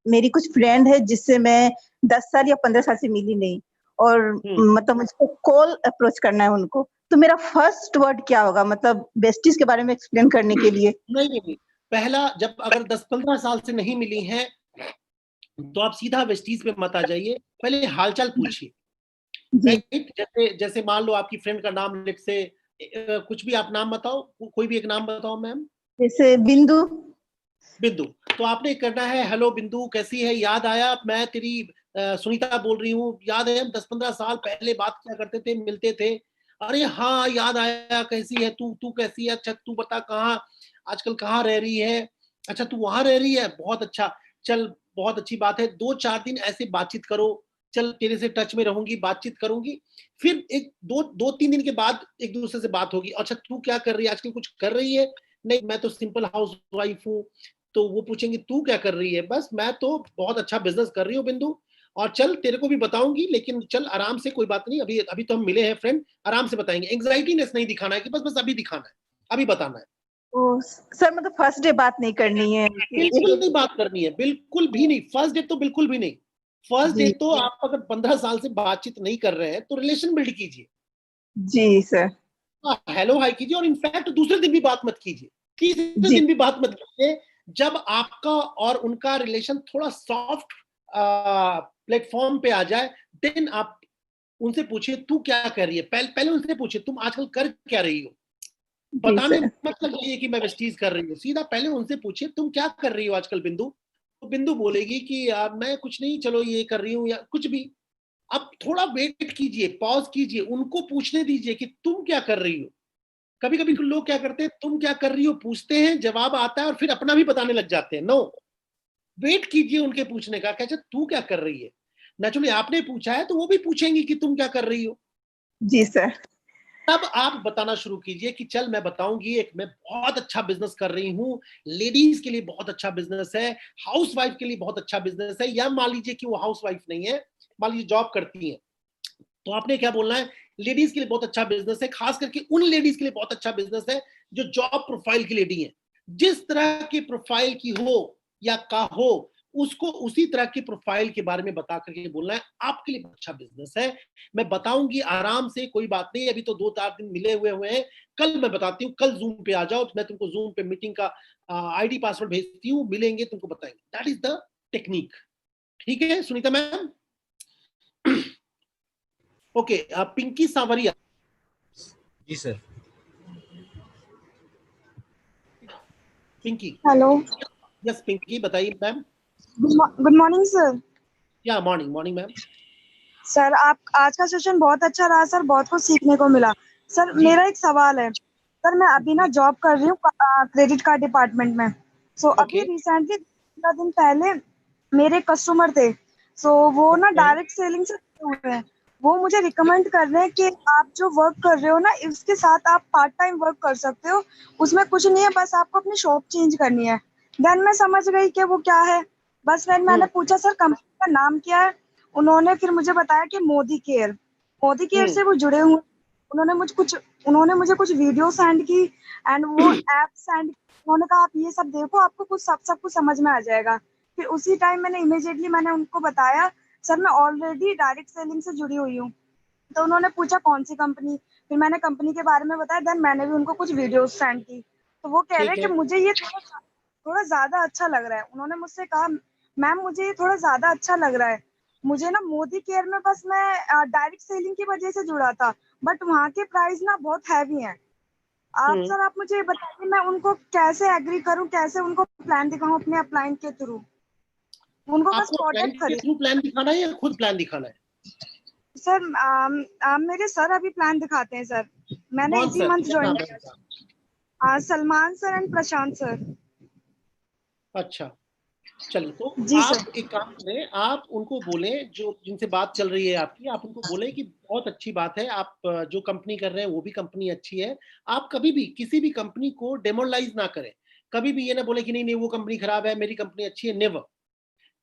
मेरी कुछ फ्रेंड है जिससे मैं 10 साल या 15 साल से मिली नहीं, और मतलब मुझको कॉल अप्रोच करना है उनको, तो मेरा फर्स्ट वर्ड क्या होगा, मतलब बेस्टीज के बारे में एक्सप्लेन करने के लिए? नहीं, पहला, जब अगर 10-15 साल से नहीं मिली हैं तो आप सीधा वेस्टीज पे मत आ जाइए, पहले हालचाल पूछिए। राइट, जैसे जैसे मान लो आपकी फ्रेंड का नाम लेट से कुछ भी आप नाम बताओ, कोई भी एक नाम बताओ मैम। जैसे बिंदु। बिंदु, तो आपने करना है हेलो बिंदु कैसी है, याद आया मैं तेरी सुनीता बोल रही हूँ, याद है हम 10-15 साल पहले बात किया करते थे, मिलते थे। अरे हाँ याद आया, कैसी है तू, तू कैसी है, अच्छा तू बता कहाँ आजकल कहाँ रह रही है, अच्छा तू वहां रह रही है, बहुत अच्छा, चल बहुत अच्छी बात है, 2-4 दिन ऐसे बातचीत करो, चल तेरे से टच में रहूंगी, बातचीत करूंगी। फिर एक 2-3 दिन के बाद एक दूसरे से बात होगी, अच्छा तू क्या कर रही है आजकल, कुछ कर रही है? नहीं मैं तो सिंपल हाउस वाइफ हूँ। तो वो पूछेंगे तू क्या कर रही है? बस मैं तो बहुत अच्छा बिजनेस कर रही हूँ बिंदु, और चल तेरे को भी बताऊंगी, लेकिन चल आराम से, कोई बात नहीं, अभी अभी तो हम मिले हैं फ्रेंड, आराम से बताएंगे, एंग्जाइटीनेस नहीं दिखाना है कि बस बस अभी दिखाना है, अभी बताना है। ओ, सर मतलब फर्स्ट डे बात नहीं करनी है? बिल्कुल नहीं बात करनी है, बिल्कुल भी नहीं, फर्स्ट डे तो बिल्कुल भी नहीं। फर्स्ट डे तो आप अगर 15 साल से बातचीत नहीं कर रहे हैं तो रिलेशन बिल्ड कीजिए। जी सर। हेलो हाय कीजिए, और इनफैक्ट दूसरे दिन भी बात मत कीजिए, तीसरे जी दिन भी बात मत कीजिए। जब आपका और उनका रिलेशन थोड़ा सॉफ्ट प्लेटफॉर्म पे आ जाए, देन आप उनसे पूछिए तू क्या कर रही है, पहले उनसे पूछिए तुम आजकल कर क्या रही हो। जी बताने सर। मतलब ये कि मैं वेस्टीज कर रही हूँ, सीधा पहले उनसे पूछिए तुम क्या कर रही हो आजकल बिंदु। तो बिंदु बोलेगी कि मैं कुछ नहीं, चलो ये कर रही हूँ या कुछ भी। अब थोड़ा वेट कीजिए, पॉज कीजिए, उनको पूछने दीजिए कि तुम क्या कर रही हो। कभी कभी लोग क्या करते हैं, तुम क्या कर रही हो पूछते हैं, जवाब आता है और फिर अपना भी बताने लग जाते हैं। नो, वेट कीजिए उनके पूछने का, कैसे तू क्या कर रही है। नेचुरली आपने पूछा है तो वो भी पूछेंगी कि तुम क्या कर रही हो। जी सर। तब आप बताना शुरू कीजिए कि चल मैं बताऊंगी, एक मैं बहुत अच्छा बिजनेस कर रही हूँ, लेडीज के लिए बहुत अच्छा बिजनेस है, हाउस वाइफ के लिए बहुत अच्छा बिजनेस है, या मान लीजिए कि वो हाउस वाइफ नहीं है, मान लीजिए जॉब करती है, तो आपने क्या बोलना है, लेडीज के लिए बहुत अच्छा बिजनेस है, खास करके उन लेडीज के लिए बहुत अच्छा बिजनेस है जो जॉब प्रोफाइल की लेडी है। जिस तरह की प्रोफाइल की हो या का हो, उसको उसी तरह की प्रोफाइल के बारे में बता करके बोलना है आपके लिए अच्छा बिजनेस है, मैं बताऊंगी आराम से, कोई बात नहीं, अभी तो 2-4 दिन मिले हुए हैं, कल मैं बताती हूँ, कल जूम पे आ जाओ, मैं तुमको जूम पे मीटिंग का आईडी पासवर्ड भेजती हूँ, मिलेंगे तुमको बताएंगे। That is the technique. ठीक है सुनीता मैम? ओके, पिंकी सावरिया। जी sir. Pinky. Hello. Yes Pinky, बताइए ma'am. Good morning sir. Yeah morning, morning ma'am. Sir आप आज का सेशन बहुत अच्छा रहा सर, बहुत कुछ सीखने को मिला। सर मेरा एक सवाल है सर, मैं अभी ना जॉब कर रही हूँ क्रेडिट कार्ड डिपार्टमेंट में। सो अभी रिसेंटली 15 दिन पहले मेरे कस्टमर थे सो वो ना Okay. डायरेक्ट सेलिंग से जुड़े हुए हैं। वो मुझे रिकमेंड कर रहे हैं कि आप जो वर्क कर रहे हो ना, इसके साथ आप पार्ट टाइम वर्क कर सकते हो, उसमें कुछ नहीं है, बस आपको अपनी शॉप चेंज करनी है। देन मैं समझ गई कि वो क्या है। बस फिर मैंने पूछा सर कंपनी का नाम क्या है, उन्होंने फिर मुझे बताया कि मोदी केयर से वो जुड़े हुए। उन्होंने मुझे कुछ वीडियो सेंड की एंड वो ऐप सेंड। उन्होंने कहा आप ये सब देखो, आपको कुछ सब कुछ समझ में आ जाएगा। फिर उसी टाइम मैंने उनको बताया सर मैं ऑलरेडी डायरेक्ट सेलिंग से जुड़ी हुई हूँ। तो उन्होंने पूछा कौन सी कंपनी, फिर मैंने कंपनी के बारे में बताया। देन मैंने भी उनको कुछ वीडियोस सेंड की। तो वो कह रहे हैं ठीक कि है। मुझे ये थोड़ा ज्यादा अच्छा लग रहा है। उन्होंने मुझसे कहा मैम मुझे ये थोड़ा ज्यादा अच्छा लग रहा है। मुझे ना मोदी केयर में बस मैं डायरेक्ट सेलिंग की वजह से जुड़ा था, बट वहाँ के प्राइस ना बहुत हैवी हैं। आप सर आप मुझे ये बताइए मैं उनको कैसे एग्री करूं, कैसे उनको प्लान दिखाऊं अपने अपलाइन के थ्रू। उनको बस आपको प्रोडक्ट क्लाइंट के खरीद। थ्रू प्लान दिखाना है या खुद प्लान दिखाना है? सर मेरे सर अभी प्लान दिखाते हैं सर। मैंने कौन इसी सर, मंथ क्या ज्वाइन नाम है किया। उनका? Salman sir and Prashant sir. अच्छा, चलिए, तो जी आप सर। एक काम करें, आप उनको बोलें, जो जिनसे बात चल रही है आपकी, आप उनको बोलें कि बहुत अच्छी बात है, आप जो कंपनी कर रहे हैं वो भी कंपनी अच्छी है। आप कभी भी किसी भी कंपनी को डेमोरलाइज ना करें। कभी भी ये ना बोले कि नहीं नहीं वो कंपनी खराब है, मेरी कंपनी अच्छी है। नेवर।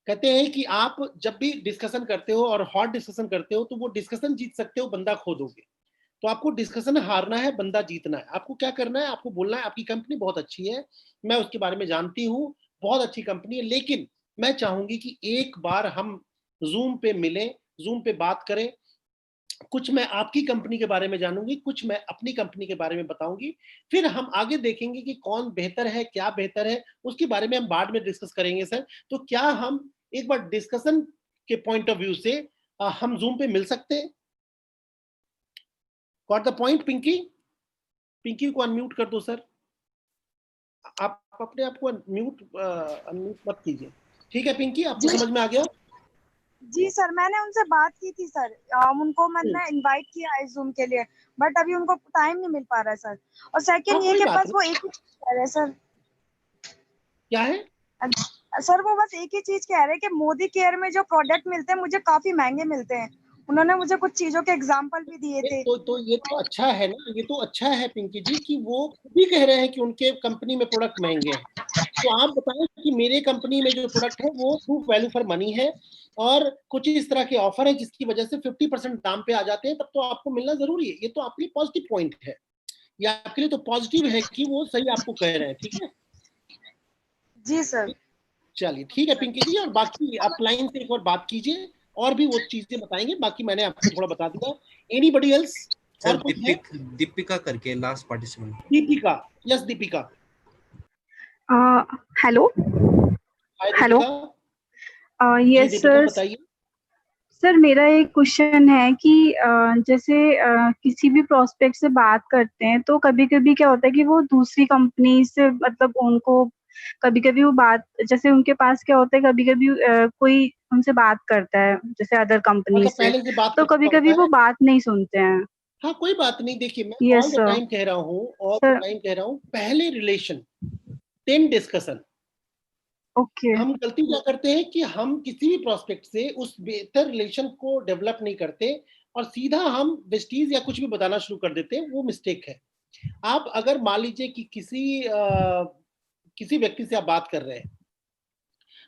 कहते हैं कि आप जब भी डिस्कशन करते हो और हॉट डिस्कशन करते हो, तो वो डिस्कशन जीत सकते हो, बंदा खो दोगे। तो आपको डिस्कशन हारना है, बंदा जीतना है। आपको क्या करना है, आपको बोलना है आपकी कंपनी बहुत अच्छी है, मैं उसके बारे में जानती हूँ, बहुत अच्छी कंपनी है, लेकिन मैं चाहूंगी कि एक बार हम जूम पे मिलें, जूम पे बात करें। कुछ मैं आपकी कंपनी के बारे में जानूंगी, कुछ मैं अपनी कंपनी के बारे में बताऊंगी। फिर हम आगे देखेंगे कि कौन बेहतर है, क्या बेहतर है, उसके बारे में हम बाद में डिस्कस करेंगे सर। तो क्या हम एक बार डिस्कशन के पॉइंट ऑफ व्यू से हम जूम पे मिल सकते हैं? Got the point Pinky? Pinky को अनम्यूट कर दो सर। आप अपने आप को अनम्यूट मत कीजिए। ठीक है पिंकी, आपको जी समझ में आ गया? जी सर, मैंने उनसे बात की थी सर। उनको मैंने इनवाइट किया है जूम के लिए, बट अभी उनको टाइम नहीं मिल पा रहा है सर। और हाँ, सेकंड ये कोई कि बात बस नहीं। वो एक ही चीज कह रहे हैं सर। क्या है? सर वो बस एक ही चीज कह रहे हैं कि मोदी केयर में जो प्रोडक्ट मिलते हैं मुझे काफी महंगे मिलते हैं। उन्होंने मुझे कुछ चीजों के एग्जाम्पल भी दिए थे। ये तो अच्छा है ना, ये तो अच्छा है पिंकी जी कि वो खुद भी कह रहे हैं कि उनके कंपनी में प्रोडक्ट महंगे हैं। तो आप बताएं कि मेरे कंपनी में जो प्रोडक्ट है वो ट्रू वैल्यू फॉर मनी है, और कुछ इस तरह के ऑफर है जिसकी वजह से 50% दाम पे आ जाते हैं, तब तो आपको मिलना जरूरी है। ये तो आपके लिए पॉजिटिव पॉइंट है, ये आपके लिए तो पॉजिटिव है कि वो सही आपको कह रहे हैं। ठीक है, जी सर। चलिए ठीक है पिंकी जी। और बाकी आप लाइन से एक और बात कीजिए, और भी वो चीजें बताएंगे, बाकी मैंने आपको थोड़ा बता दिया। Anybody else? सर और कोई है? दीपिका करके last participant. Deepika, yes Deepika. Hello. Hi hello. Deepika. जी यस दीपिका सर। बताइए। सर मेरा एक क्वेश्चन है कि जैसे किसी भी प्रोस्पेक्ट से बात करते हैं तो कभी कभी क्या होता है कि वो दूसरी कंपनी से मतलब उनको कभी कभी वो बात जैसे उनके पास क्या होता है कभी कभी कोई उनसे बात करता है जैसे अदर कंपनी मतलब से, पहले से बात तो कर कभी चुका कभी होता वो है। बात नहीं सुनते हैं। हाँ कोई बात नहीं, देखिए मैं all yes the sir. Time कह रहा हूँ, ऑल द सर टाइम कह रहा हूँ, पहले रिलेशन देन डिस्कशन। ओके। हम गलती क्या करते हैं कि हम किसी भी प्रोस्पेक्ट से उस बेहतर रिलेशन को डेवलप नहीं करते, और सीधा हम वेस्टीज या कुछ भी बताना शुरू कर देते हैं, वो मिस्टेक है। आप अगर मान लीजिए कि किसी व्यक्ति से आप बात कर रहे हैं,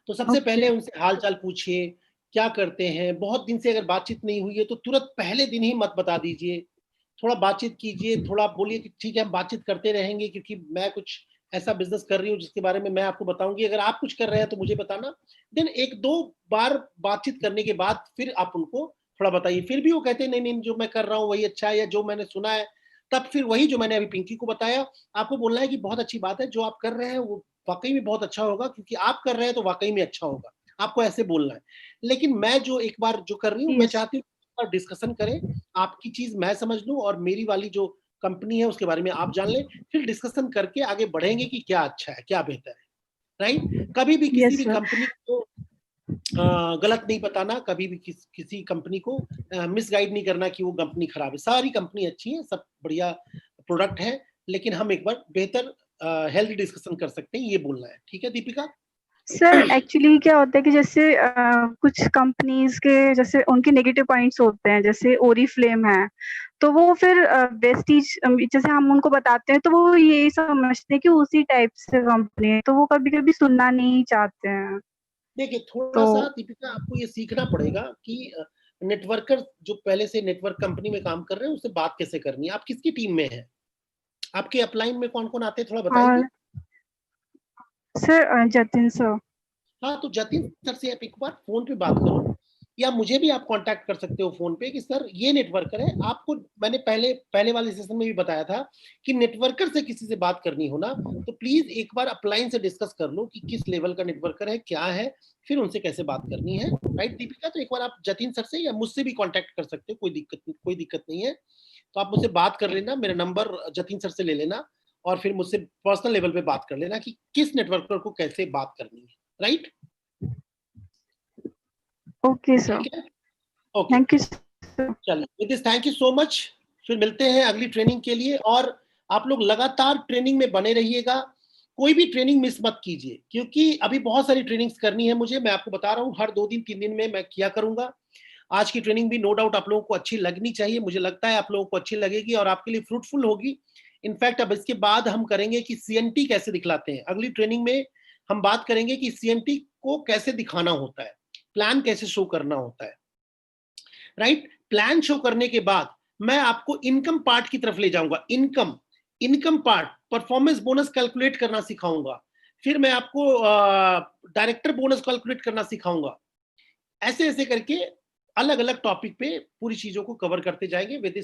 तो सबसे ओके। पहले उनसे हाल चाल पूछिए, क्या करते हैं। बहुत दिन से अगर बातचीत नहीं हुई है तो तुरंत पहले दिन ही मत बता दीजिए, थोड़ा बातचीत कीजिए, थोड़ा बोलिए कि ठीक है हम बातचीत करते रहेंगे, क्योंकि मैं कुछ ऐसा बिजनेस कर रही हूँ जिसके बारे में मैं आपको बताऊंगी, अगर आप कुछ कर रहे हैं तो मुझे बताना। देन एक दो बार बातचीत करने के बाद फिर आप उनको थोड़ा बताइए। फिर भी वो कहते हैं नहीं नहीं जो मैं कर रहा हूँ वही अच्छा है, या जो मैंने सुना है, तब फिर वही जो मैंने अभी पिंकी को बताया, आपको बोलना है कि बहुत अच्छी बात है, जो आप कर रहे हैं वो वाकई में बहुत अच्छा होगा, क्योंकि आप कर रहे हैं तो वाकई में अच्छा होगा। आपको ऐसे बोलना है। लेकिन मैं जो एक बार जो कर रही हूँ, मैं यस। चाहती हूँ डिस्कशन करें, आपकी चीज मैं समझ लूं और मेरी वाली जो कंपनी है उसके बारे में आप जान लें, फिर डिस्कशन करके आगे बढ़ेंगे कि क्या अच्छा है क्या बेहतर है। राइट? कभी भी किसी यस भी सर। कंपनी को गलत नहीं बताना, कभी भी किसी कंपनी को मिसगाइड नहीं करना कि वो कंपनी खराब है। सारी कंपनी अच्छी है, सब बढ़िया प्रोडक्ट है, लेकिन हम एक बार बेहतर हेल्थ डिस्कशन कर सकते हैं, ये बोलना है। ठीक है दीपिका? सर एक्चुअली क्या होता है कि जैसे कुछ कंपनीज के जैसे उनके नेगेटिव पॉइंट्स होते हैं, जैसे ओरीफ्लेम है, तो वो फिर वेस्टीज जैसे हम उनको बताते हैं तो वो यही समझते हैं कि उसी टाइप से कंपनी है, तो वो कभी कभी सुनना नहीं चाहते हैं। देखिए थोड़ा तो सा दीपिका आपको ये सीखना पड़ेगा कि नेटवर्कर जो पहले से नेटवर्क कंपनी में काम कर रहे हैं उससे बात कैसे करनी है। आप किसकी टीम में हैं? आपके अपलाइन में कौन कौन आते हैं, थोड़ा बताएंगे? और सर जतिन सर। हाँ, तो जतिन सर से आप एक बार फोन पे बात करो, या मुझे भी आप कांटेक्ट कर सकते हो फोन पे कि सर ये नेटवर्कर है। आपको मैंने पहले वाले सेशन में भी बताया था कि नेटवर्कर से किसी से बात करनी हो ना, तो प्लीज एक बार अपलाइन से डिस्कस कर लो कि किस लेवल का नेटवर्कर है, क्या है, फिर उनसे कैसे बात करनी है। राइट दीपिका? तो एक बार आप जतिन सर से या मुझसे भी कॉन्टेक्ट कर सकते हो, कोई दिक्कत नहीं है। तो आप मुझसे बात कर लेना, मेरा नंबर जतिन सर से ले लेना और फिर मुझसे पर्सनल लेवल पे बात कर लेना कि किस नेटवर्कर को कैसे बात करनी है। राइट? ओके सर, ठीक है, ओके, थैंक यू सर। चलिए with this thank you so much. फिर मिलते हैं अगली ट्रेनिंग के लिए, और आप लोग लगातार ट्रेनिंग में बने रहिएगा, कोई भी ट्रेनिंग मिस मत कीजिए, क्योंकि अभी बहुत सारी ट्रेनिंग्स करनी है मुझे। मैं आपको बता रहा हूँ हर 2 दिन 3 दिन में मैं किया करूंगा। आज की ट्रेनिंग भी नो डाउट आप लोगों को अच्छी लगनी चाहिए, मुझे लगता है आप लोगों को अच्छी लगेगी और आपके लिए फ्रूटफुल होगी। इनफैक्ट अब इसके बाद हम करेंगे कि सीएनटी कैसे दिखलाते हैं। अगली ट्रेनिंग में हम बात करेंगे कि सीएनटी को कैसे दिखाना होता है, प्लान कैसे शो करना होता है। राइट? प्लान शो करने के बाद मैं आपको इनकम पार्ट की तरफ ले जाऊंगा। Income part, performance bonus calculate करना सिखाऊंगा, फिर मैं आपको डायरेक्टर बोनस कैलकुलेट करना सिखाऊंगा। ऐसे ऐसे करके अलग अलग टॉपिक पे पूरी चीजों को कवर करते जाएंगे। With this